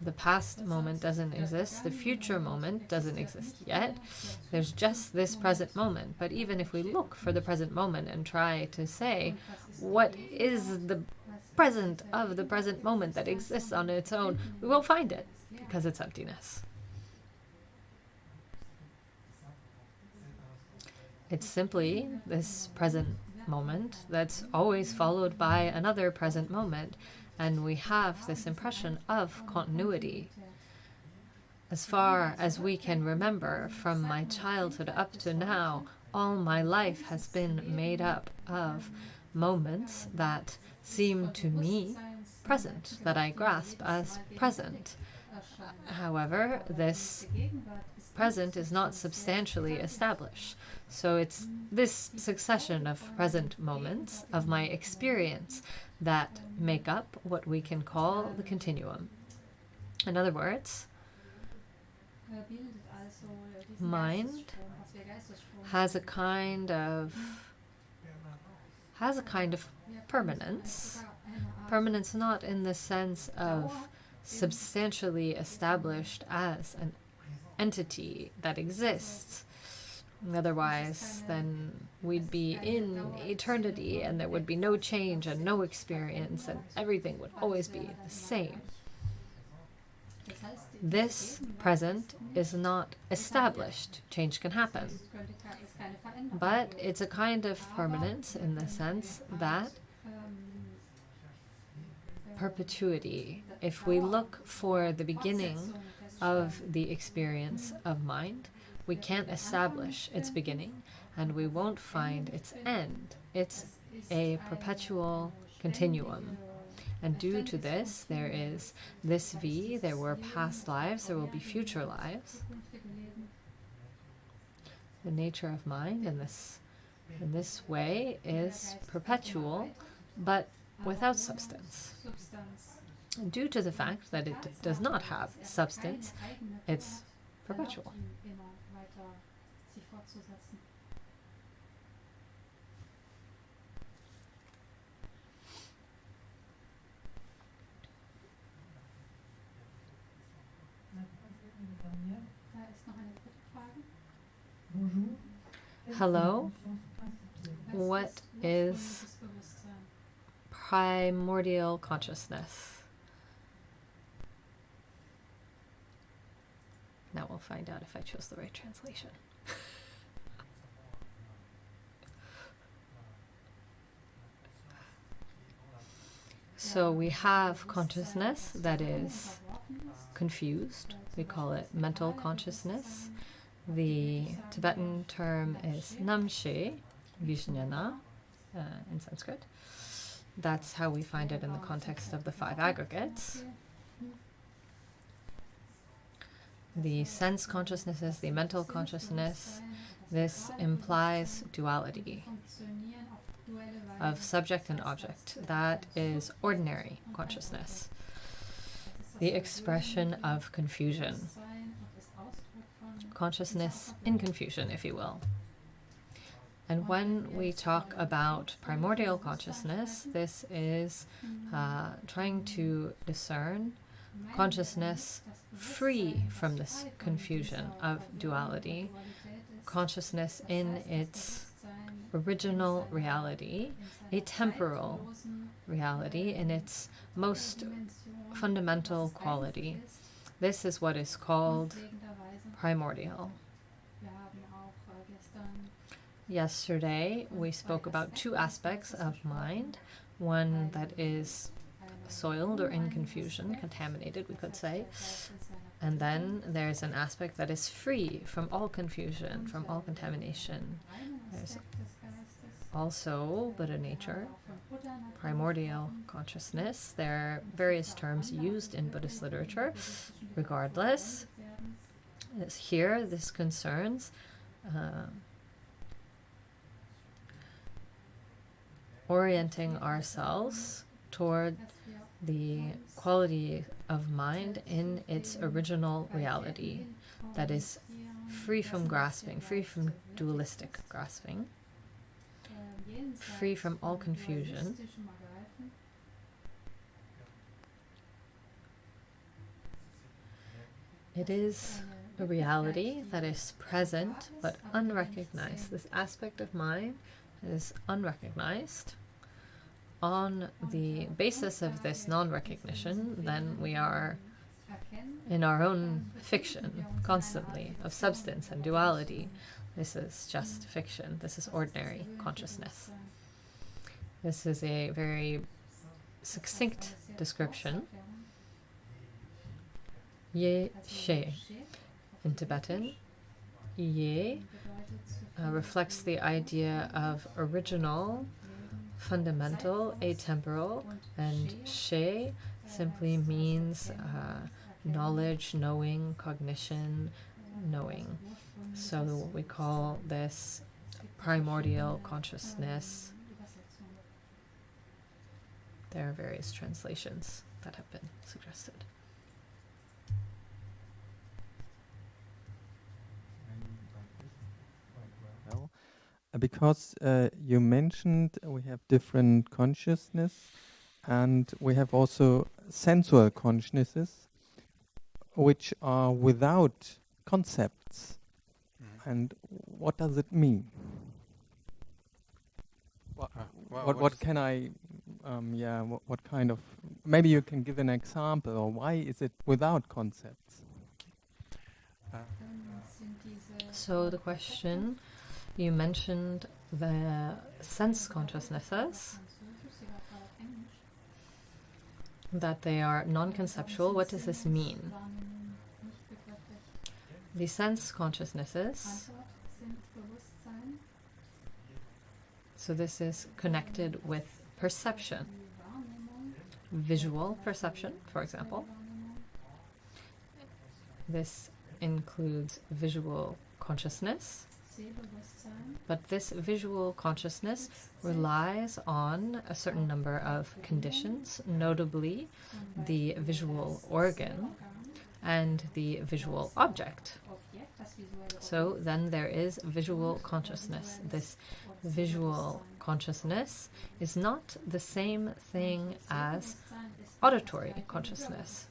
the past moment doesn't exist, the future moment doesn't exist yet. There's just this present moment. But even if we look for the present moment and try to say, what is the present of the present moment that exists on its own, we won't find it, because it's emptiness. It's simply this present moment that's always followed by another present moment. And we have this impression of continuity. As far as we can remember, from my childhood up to now, all my life has been made up of moments that seem to me present, that I grasp as present. However, this present is not substantially established. So it's this succession of present moments of my experience that make up what we can call the continuum. In other words, mind has a kind of permanence. Permanence not in the sense of substantially established as an entity that exists. Otherwise, then we'd be in eternity and there would be no change and no experience and everything would always be the same. This present is not established. Change can happen. But it's a kind of permanence in the sense that perpetuity, if we look for the beginning of the experience of mind, we can't establish its beginning, and we won't find its end. It's a perpetual continuum. And due to this, there is this V, there were past lives, there will be future lives. The nature of mind in this way is perpetual, but without substance. And due to the fact that it does not have substance, it's perpetual. Hello, what is primordial consciousness? Now we'll find out if I chose the right translation. So we have consciousness that is confused. We call it mental consciousness. The Tibetan term is namshe, vijnana, in Sanskrit. That's how we find it in the context of the five aggregates. the sense consciousnesses, the mental consciousness, this implies duality of subject and object. That is ordinary consciousness, the expression of confusion, consciousness in confusion, if you will. And when we talk about primordial consciousness, this is trying to discern consciousness free from this confusion of duality, consciousness in its original reality, a temporal reality in its most fundamental quality. This is what is called primordial. Yesterday, we spoke about two aspects of mind, one that is soiled or in confusion, contaminated, we could say, and then there's an aspect that is free from all confusion, from all contamination. There's also Buddha nature, primordial consciousness. There are various terms used in Buddhist literature. Regardless, here this concerns orienting ourselves toward the quality of mind in its original reality that is free from grasping, free from dualistic grasping, free from all confusion. It is a reality that is present but unrecognized. This aspect of mind is unrecognized. On the basis of this non-recognition, then we are in our own fiction constantly of substance and duality. This is just fiction. This is ordinary consciousness. This is a very succinct description. Ye she. In Tibetan, ye reflects the idea of original, fundamental, atemporal, and she simply means knowledge, knowing, cognition, knowing. So we call this primordial consciousness. There are various translations that have been suggested. Because you mentioned we have different consciousness and we have also sensual consciousnesses which are without concepts. And what does it mean? What can I, what kind of, maybe you can give an example, or why is it without concepts? So the question, you mentioned the sense consciousnesses, that they are non-conceptual. What does this mean? The sense consciousnesses, so this is connected with perception, visual perception, for example. This includes visual consciousness, but this visual consciousness relies on a certain number of conditions, notably the visual organ and the visual object. So then there is visual consciousness. This visual consciousness is not the same thing as auditory consciousness.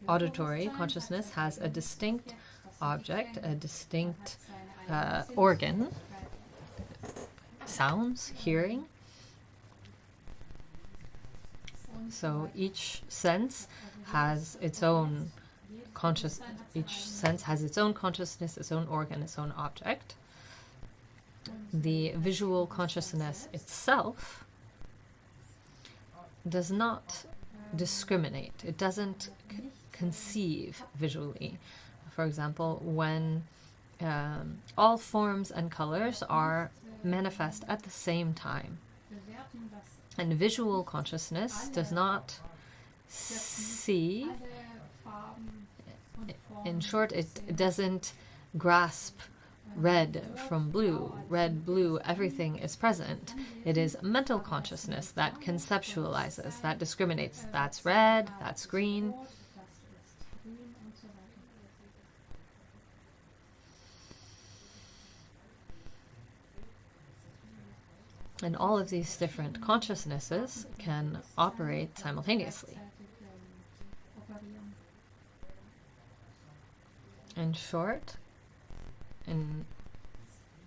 Auditory consciousness has a distinct object, a distinct organ, sounds, hearing. So each sense has its own each sense has its own consciousness, its own organ, its own object. The visual consciousness itself does not discriminate. It doesn't conceive visually. For example, when all forms and colors are manifest at the same time. And visual consciousness does not see In short, it doesn't grasp red from blue. Red, blue, everything is present. It is mental consciousness that conceptualizes, that discriminates. That's red, that's green. And all of these different consciousnesses can operate simultaneously. In short, in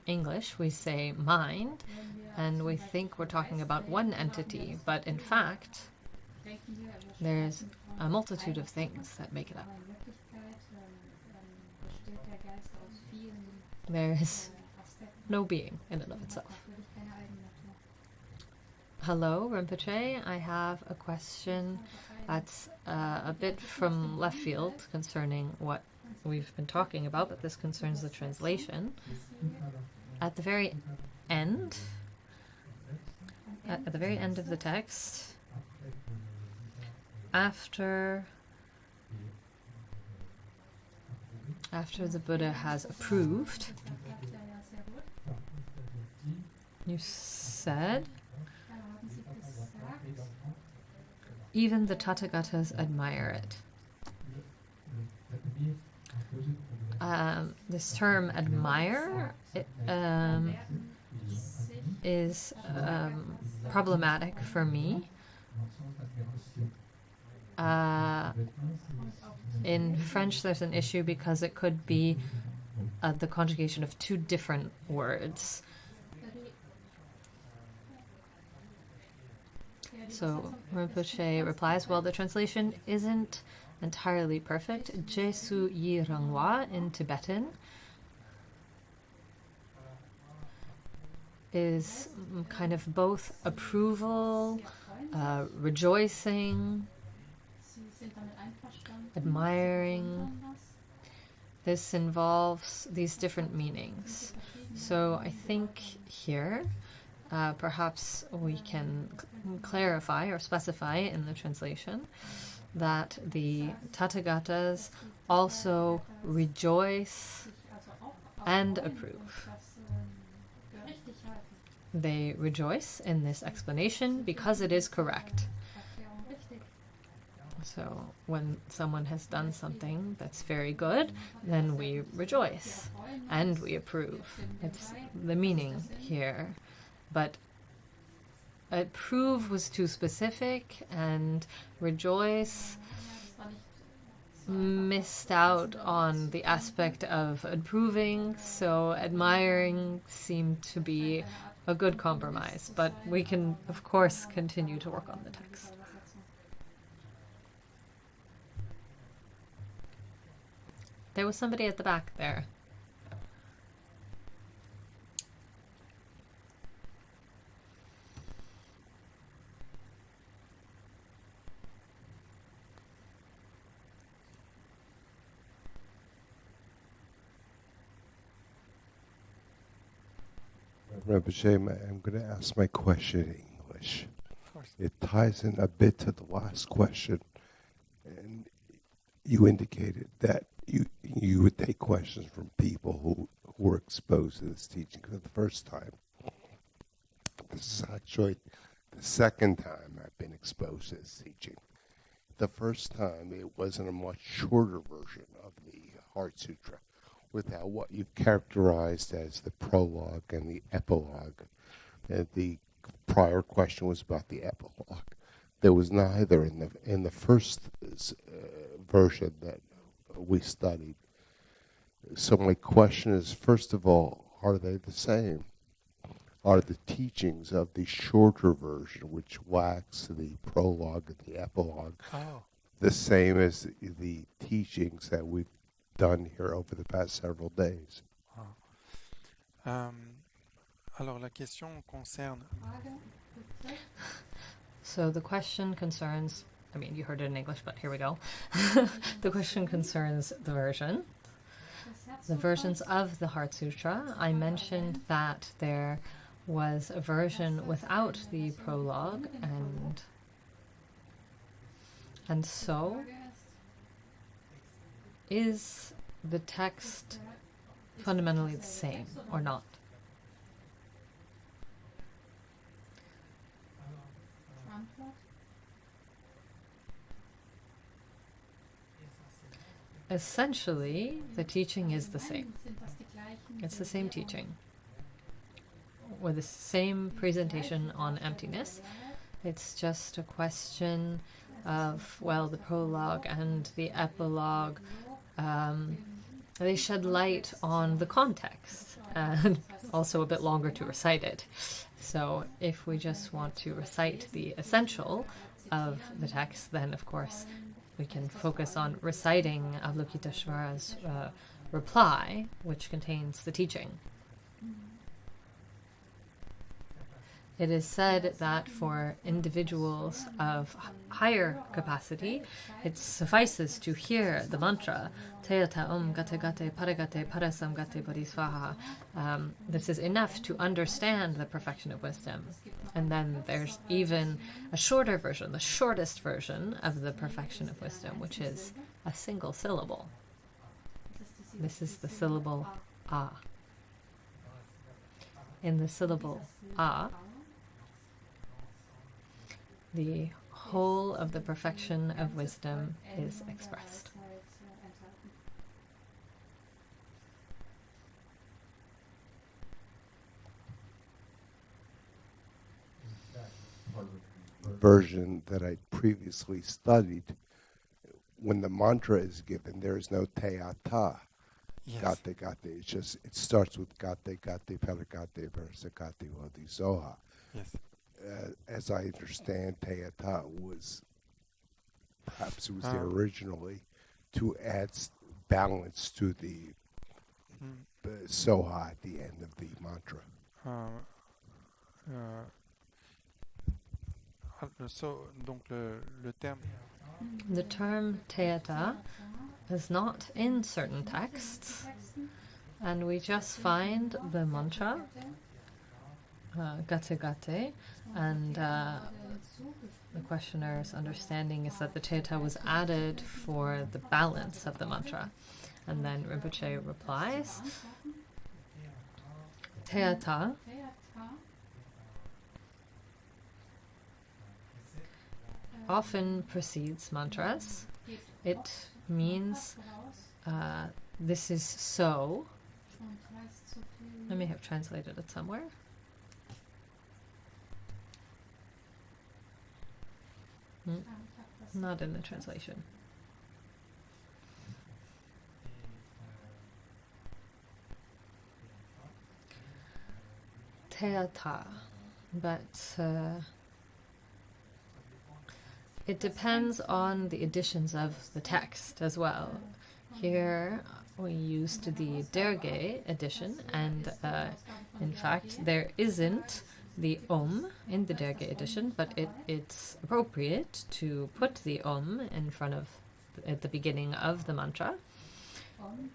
English, we say mind, and we think we're talking about one entity, but in fact, there's a multitude of things that make it up. There is no being in and of itself. Hello, Rinpoche. I have a question that's a bit from left field concerning what we've been talking about, but this concerns the translation. At the very end, at the very end of the text, after the Buddha has approved, you said, even the Tathagatas admire it. This term admire is problematic for me. In French, there's an issue because it could be the conjugation of two different words. So Rinpoche replies, well, the translation isn't entirely perfect. Jesu yi rangwa in Tibetan is kind of both approval, rejoicing, admiring. This involves these different meanings. So I think here perhaps we can clarify or specify in the translation that the Tathagatas also rejoice and approve. They rejoice in this explanation because it is correct. So when someone has done something that's very good, then we rejoice and we approve. It's the meaning here. But approve was too specific, and rejoice missed out on the aspect of approving, so admiring seemed to be a good compromise. But we can, of course, continue to work on the text. There was somebody at the back there. Rinpoche, I'm going to ask my question in English. Of course. It ties in a bit to the last question, and you indicated that you would take questions from people who were exposed to this teaching for the first time. This is actually the second time I've been exposed to this teaching. The first time it was in a much shorter version of the Heart Sutra, without what you've characterized as the prologue and the epilogue. And the prior question was about the epilogue. There was neither in the first version that we studied. So my question is, first of all, are they the same? Are the teachings of the shorter version, which lacks the prologue and the epilogue, the same as the teachings that we've done here over the past several days? Alors la question concerne. So the question concerns, I mean, you heard it in English, but here we go. The question concerns the versions of the Heart Sutra. I mentioned that there was a version without the prologue, and so is the text fundamentally the same or not? Essentially, the teaching is the same. It's the same teaching, with the same presentation on emptiness. It's just a question of, well, the prologue and the epilogue, they shed light on the context, and also a bit longer to recite it. So if we just want to recite the essential of the text, then of course we can focus on reciting Avalokiteshvara's reply, which contains the teaching. It is said that for individuals of higher capacity, it suffices to hear the mantra, Teyata Om Gate Gate Paragate Parasam Gate Bodhisvaha. This is enough to understand the perfection of wisdom. And then there's even a shorter version, the shortest version of the perfection of wisdom, which is a single syllable. This is the syllable A. In the syllable A, the whole of the perfection of wisdom is expressed. Version that I previously studied, when the mantra is given, there is no teata. Yes. Gate gate. It's just, it starts with gate gate paragate versa gate bodhisoha. Yes. As I understand, teata was, perhaps it was there originally to add balance to the soha at the end of the mantra. So, donc le terme. The term Teata is not in certain texts, and we just find the mantra Gate Gate, and the questioner's understanding is that the Teata was added for the balance of the mantra. And then Rinpoche replies, Teata often precedes mantras. It means this is so. I may have translated it somewhere. Not in the translation. Teata, but it depends on the editions of the text as well. Here we used the Derge edition, and in fact there isn't the Om in the Derge edition, but it's appropriate to put the Om in front of, at the beginning of the mantra.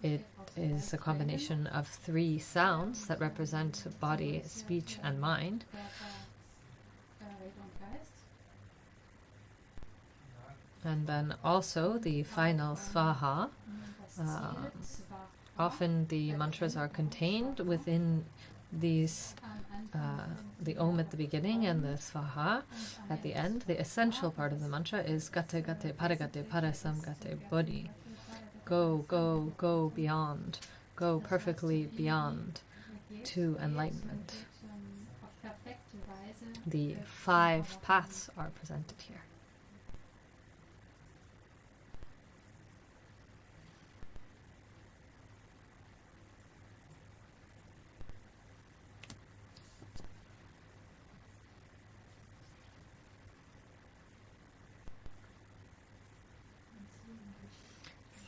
It is a combination of 3 sounds that represent body, speech, and mind. And then also the final Svaha. Often the mantras are contained within these, the Om at the beginning and the Svaha at the end. The essential part of the mantra is Gate Gate Paragate Parasam Gate Bodhi. Go, go, go beyond. Go perfectly beyond to enlightenment. The 5 paths are presented here.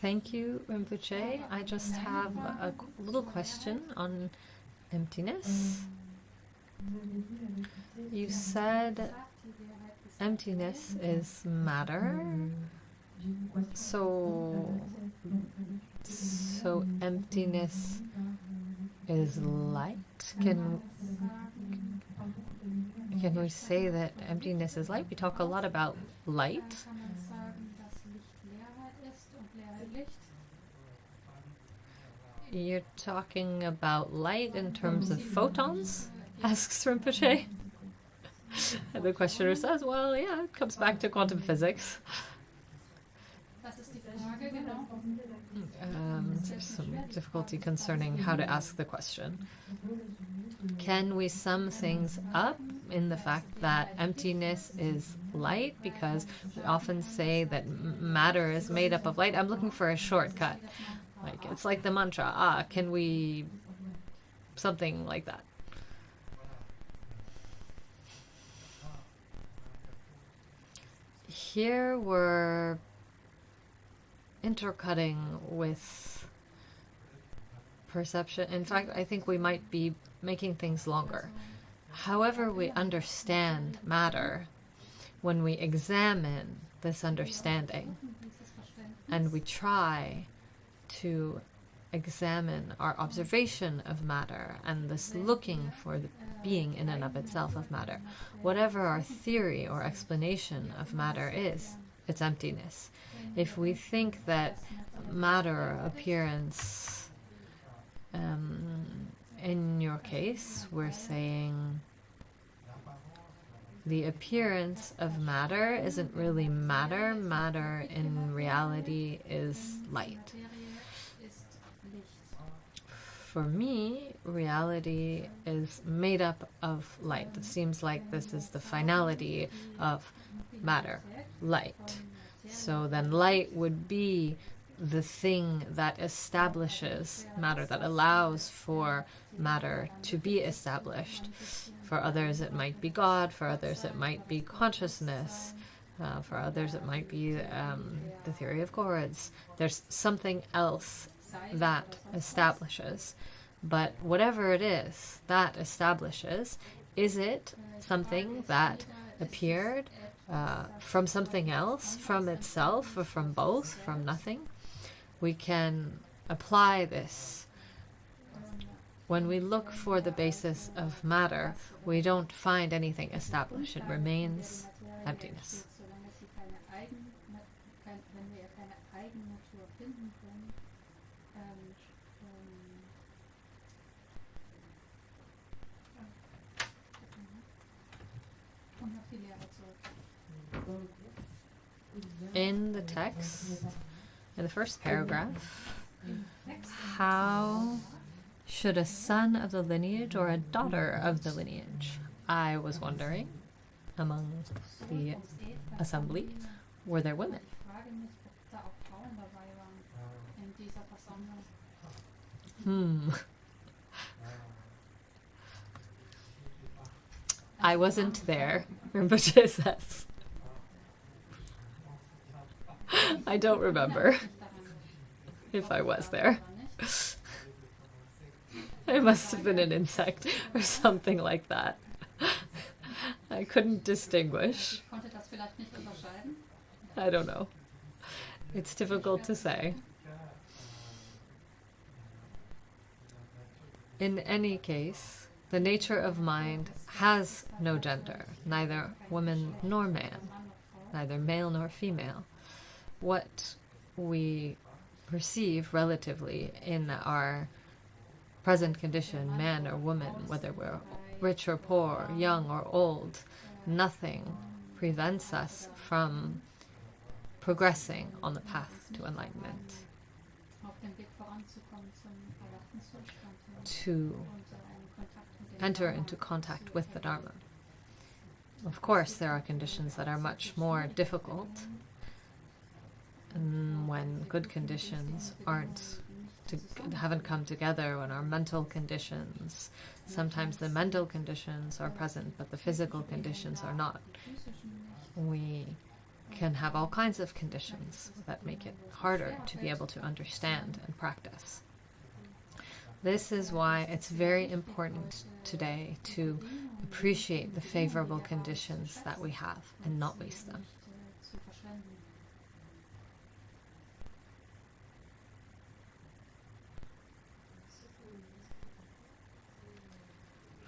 Thank you, Rinpoche. I just have a little question on emptiness. You said emptiness is matter. So emptiness is light? Can we say that emptiness is light? We talk a lot about light. You're talking about light in terms of photons? Asks Rinpoche. And the questioner says, well, yeah, it comes back to quantum physics. There's some difficulty concerning how to ask the question. Can we sum things up in the fact that emptiness is light? Because we often say that matter is made up of light. I'm looking for a shortcut. Like, it's like the mantra, can we... something like that. Here we're intercutting with perception. In fact, I think we might be making things longer. However we understand matter, when we examine this understanding and we try to examine our observation of matter and this looking for the being in and of itself of matter, whatever our theory or explanation of matter is, it's emptiness. If we think that matter appearance, in your case, we're saying the appearance of matter isn't really matter. Matter in reality is light. For me, reality is made up of light. It seems like this is the finality of matter, light. So then light would be the thing that establishes matter, that allows for matter to be established. For others it might be God, for others it might be consciousness, for others it might be the theory of chords. There's something else that establishes. But whatever it is that establishes, is it something that appeared from something else, from itself, or from both, from nothing? We can apply this. When we look for the basis of matter, we don't find anything established. It remains emptiness. In the text, in the first paragraph, how should a son of the lineage or a daughter of the lineage? I was wondering, among the assembly, were there women? I wasn't there, Rinpoche says. I don't remember if I was there. I must have been an insect or something like that. I couldn't distinguish. I don't know. It's difficult to say. In any case, the nature of mind has no gender, neither woman nor man, neither male nor female. What we perceive relatively in our present condition, man or woman, whether we're rich or poor, young or old, nothing prevents us from progressing on the path to enlightenment, to enter into contact with the Dharma. Of course, there are conditions that are much more difficult, and when good conditions haven't come together, when our mental conditions, sometimes the mental conditions are present, but the physical conditions are not. We can have all kinds of conditions that make it harder to be able to understand and practice. This is why it's very important today to appreciate the favorable conditions that we have and not waste them.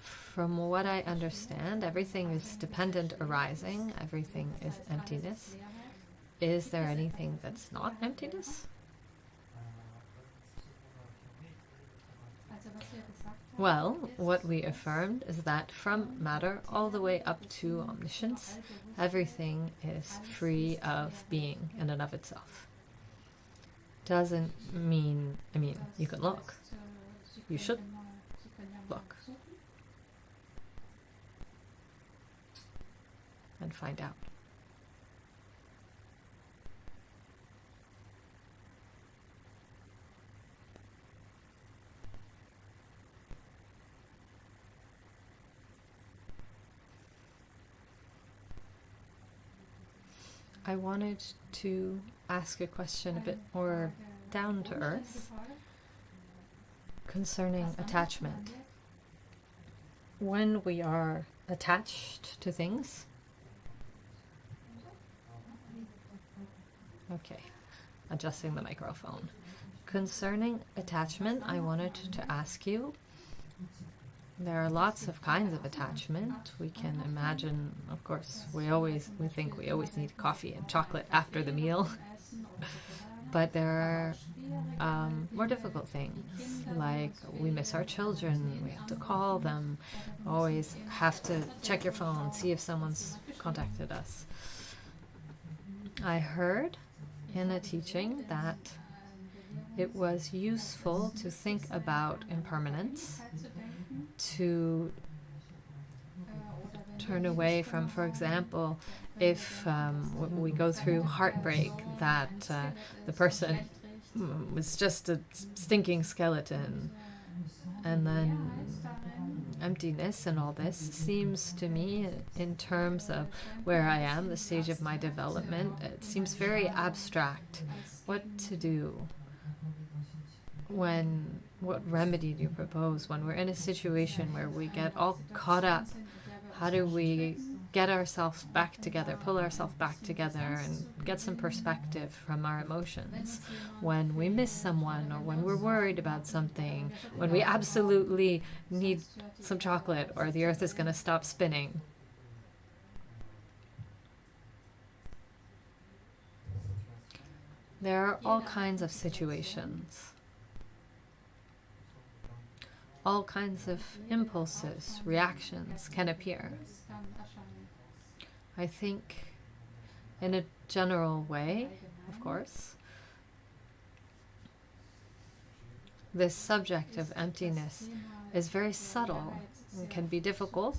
From what I understand, everything is dependent arising, everything is emptiness. Is there anything that's not emptiness? Well, what we affirmed is that from matter all the way up to omniscience, everything is free of being in and of itself. Doesn't mean, you can look. You should look. And find out. I wanted to ask a question a bit more down to earth concerning attachment. When we are attached to things, okay, adjusting the microphone. Concerning attachment, I wanted to ask you, there are lots of kinds of attachment. We can imagine, of course, we think we always need coffee and chocolate after the meal. But there are more difficult things, like we miss our children, we have to call them, always have to check your phone, see if someone's contacted us. I heard in a teaching that it was useful to think about impermanence, to turn away from, for example, if we go through heartbreak, that the person was just a stinking skeleton, and then emptiness and all this seems to me, in terms of where I am, the stage of my development, it seems very abstract. What to do? What remedy do you propose when we're in a situation where we get all caught up? How do we get ourselves back together, pull ourselves back together, and get some perspective from our emotions when we miss someone, or when we're worried about something, when we absolutely need some chocolate or the earth is going to stop spinning? There are all kinds of situations. All kinds of impulses, reactions can appear. I think in a general way, of course, this subject of emptiness is very subtle and can be difficult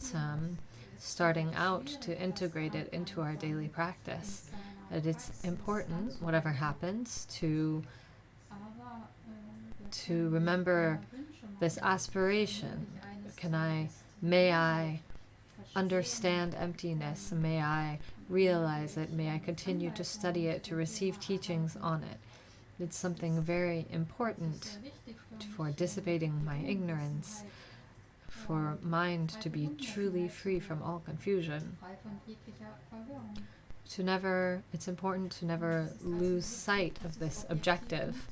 starting out to integrate it into our daily practice. And it's important, whatever happens, to remember this aspiration. May I understand emptiness? May I realize it? May I continue to study it, to receive teachings on it? It's something very important for dissipating my ignorance, for mind to be truly free from all confusion. It's important to never lose sight of this objective.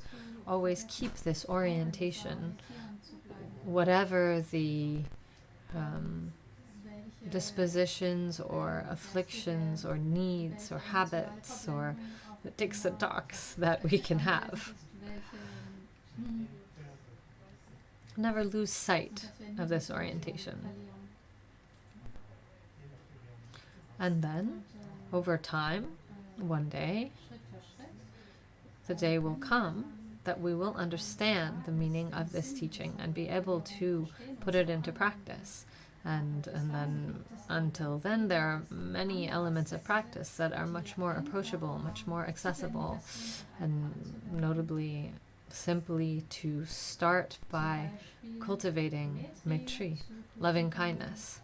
Always keep this orientation, whatever the dispositions or afflictions or needs or habits or the ticks and talks that we can have. Never lose sight of this orientation. And then, over time, one day, the day will come that we will understand the meaning of this teaching and be able to put it into practice. And then, until then, there are many elements of practice that are much more approachable, much more accessible, and notably, simply to start by cultivating Maitri, loving kindness.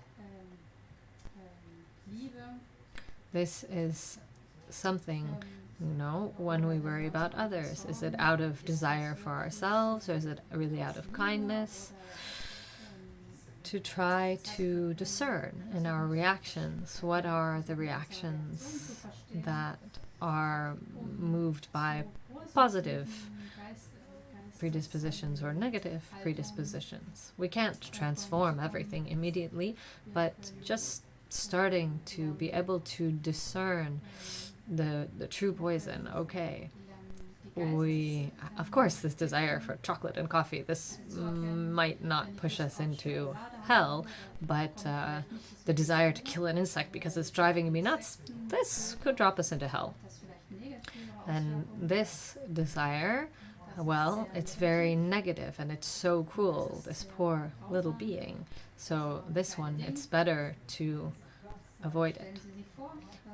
This is something, when we worry about others. Is it out of desire for ourselves, or is it really out of kindness? To try to discern in our reactions, what are the reactions that are moved by positive predispositions or negative predispositions. We can't transform everything immediately, but just starting to be able to discern the true poison. Okay, of course, this desire for chocolate and coffee, this might not push us into hell, but the desire to kill an insect because it's driving me nuts, this could drop us into hell. And this desire, well, it's very negative and it's so cruel, this poor little being. So this one, it's better to avoid it.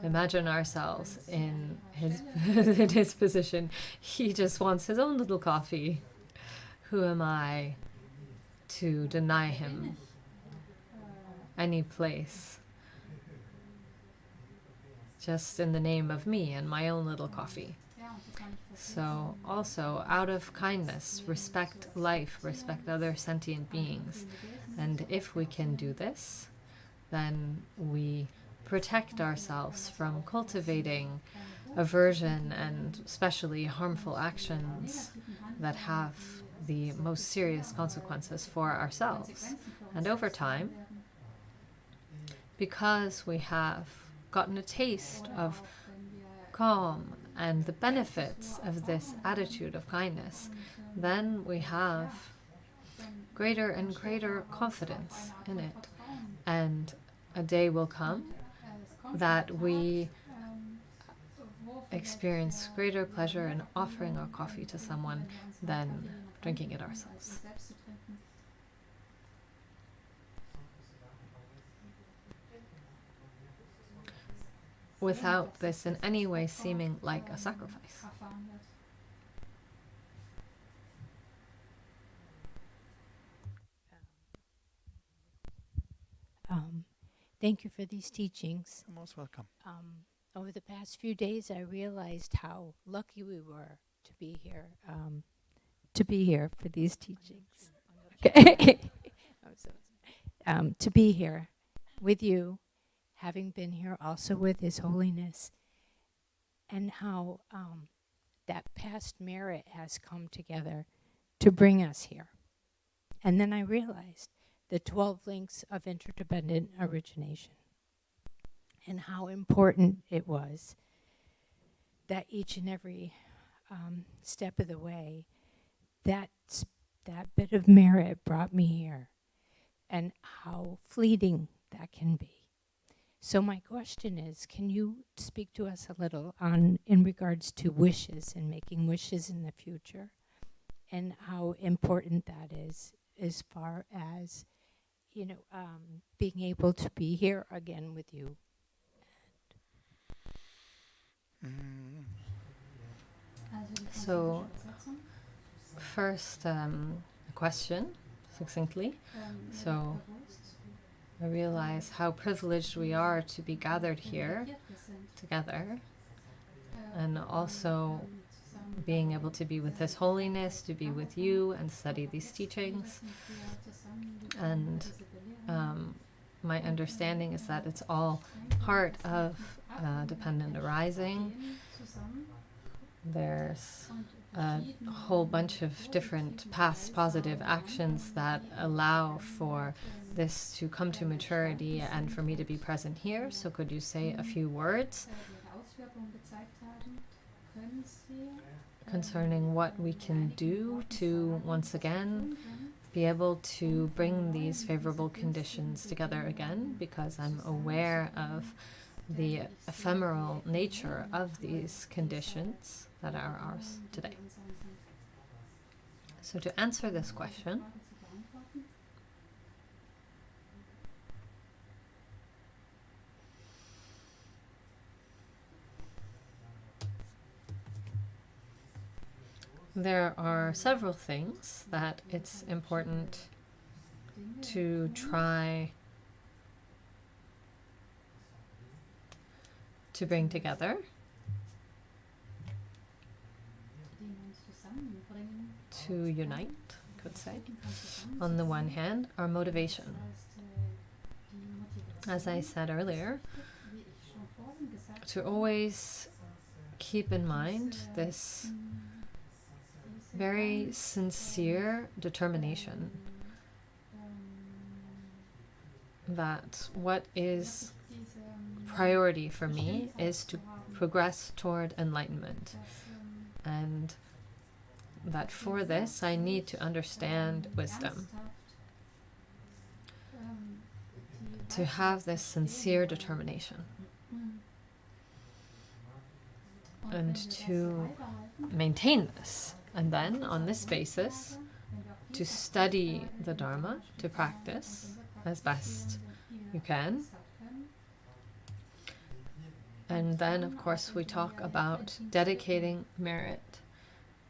Imagine ourselves in his in his position. He just wants his own little coffee. Who am I to deny him any place just in the name of me and my own little coffee? So also, out of kindness, respect life, respect other sentient beings. And if we can do this, then we protect ourselves from cultivating aversion and especially harmful actions that have the most serious consequences for ourselves. And over time, because we have gotten a taste of calm and the benefits of this attitude of kindness, then we have greater and greater confidence in it. And a day will come that we experience greater pleasure in offering our coffee to someone than drinking it ourselves. Without this in any way seeming like a sacrifice. Thank you for these teachings. You're most welcome. Over the past few days, I realized how lucky we were to be here for these teachings. Okay. To be here with you, having been here also with His Holiness, and how that past merit has come together to bring us here. And then I realized the 12 links of interdependent origination, and how important it was that each and every step of the way, that bit of merit brought me here, and how fleeting that can be. So my question is, can you speak to us a little in regards to wishes and making wishes in the future, and how important that is as far as being able to be here again with you? So, first, a question, succinctly. So, I realize how privileged we are to be gathered here together, and also being able to be with His Holiness, to be with you and study these teachings. And my understanding is that it's all part of dependent arising. There's a whole bunch of different past positive actions that allow for this to come to maturity and for me to be present here. So could you say a few words concerning what we can do to, once again, be able to bring these favorable conditions together again, because I'm aware of the ephemeral nature of these conditions that are ours today. So to answer this question, there are several things that it's important to try to bring together, to unite, could say. On the one hand, our motivation. As I said earlier, to always keep in mind this very sincere determination that what is priority for me is to progress toward enlightenment. And that for this I need to understand wisdom, to have this sincere determination, and to maintain this. And then, on this basis, to study the Dharma, to practice as best you can. And then, of course, we talk about dedicating merit,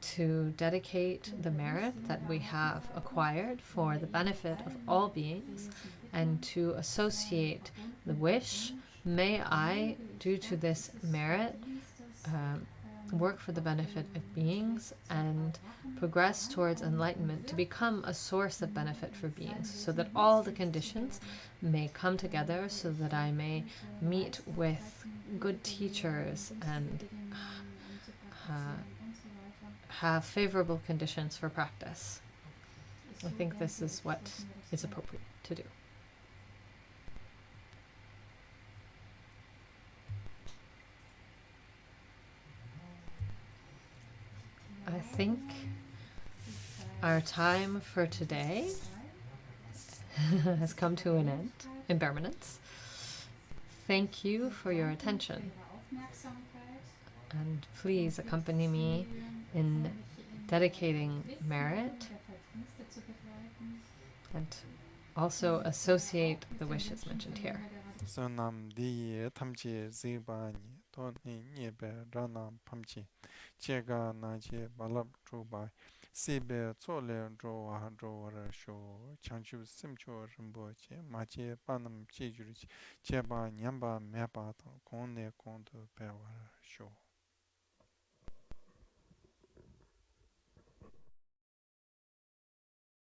to dedicate the merit that we have acquired for the benefit of all beings, and to associate the wish, may I, due to this merit, work for the benefit of beings and progress towards enlightenment, to become a source of benefit for beings, so that all the conditions may come together, so that I may meet with good teachers and have favorable conditions for practice. I think this is what is appropriate to do. I think our time for today has come to an end, impermanence. Thank you for your attention. And please accompany me in dedicating merit and also associate the wishes mentioned here. Sonam di tamchi zibani toni nyebe ranam pamchi chega naje balab chubai sibe tsole jowa jowara sho changchu simcho rimboche mache panam chejurichi cheba nyamba mepa to konne konto pewara sho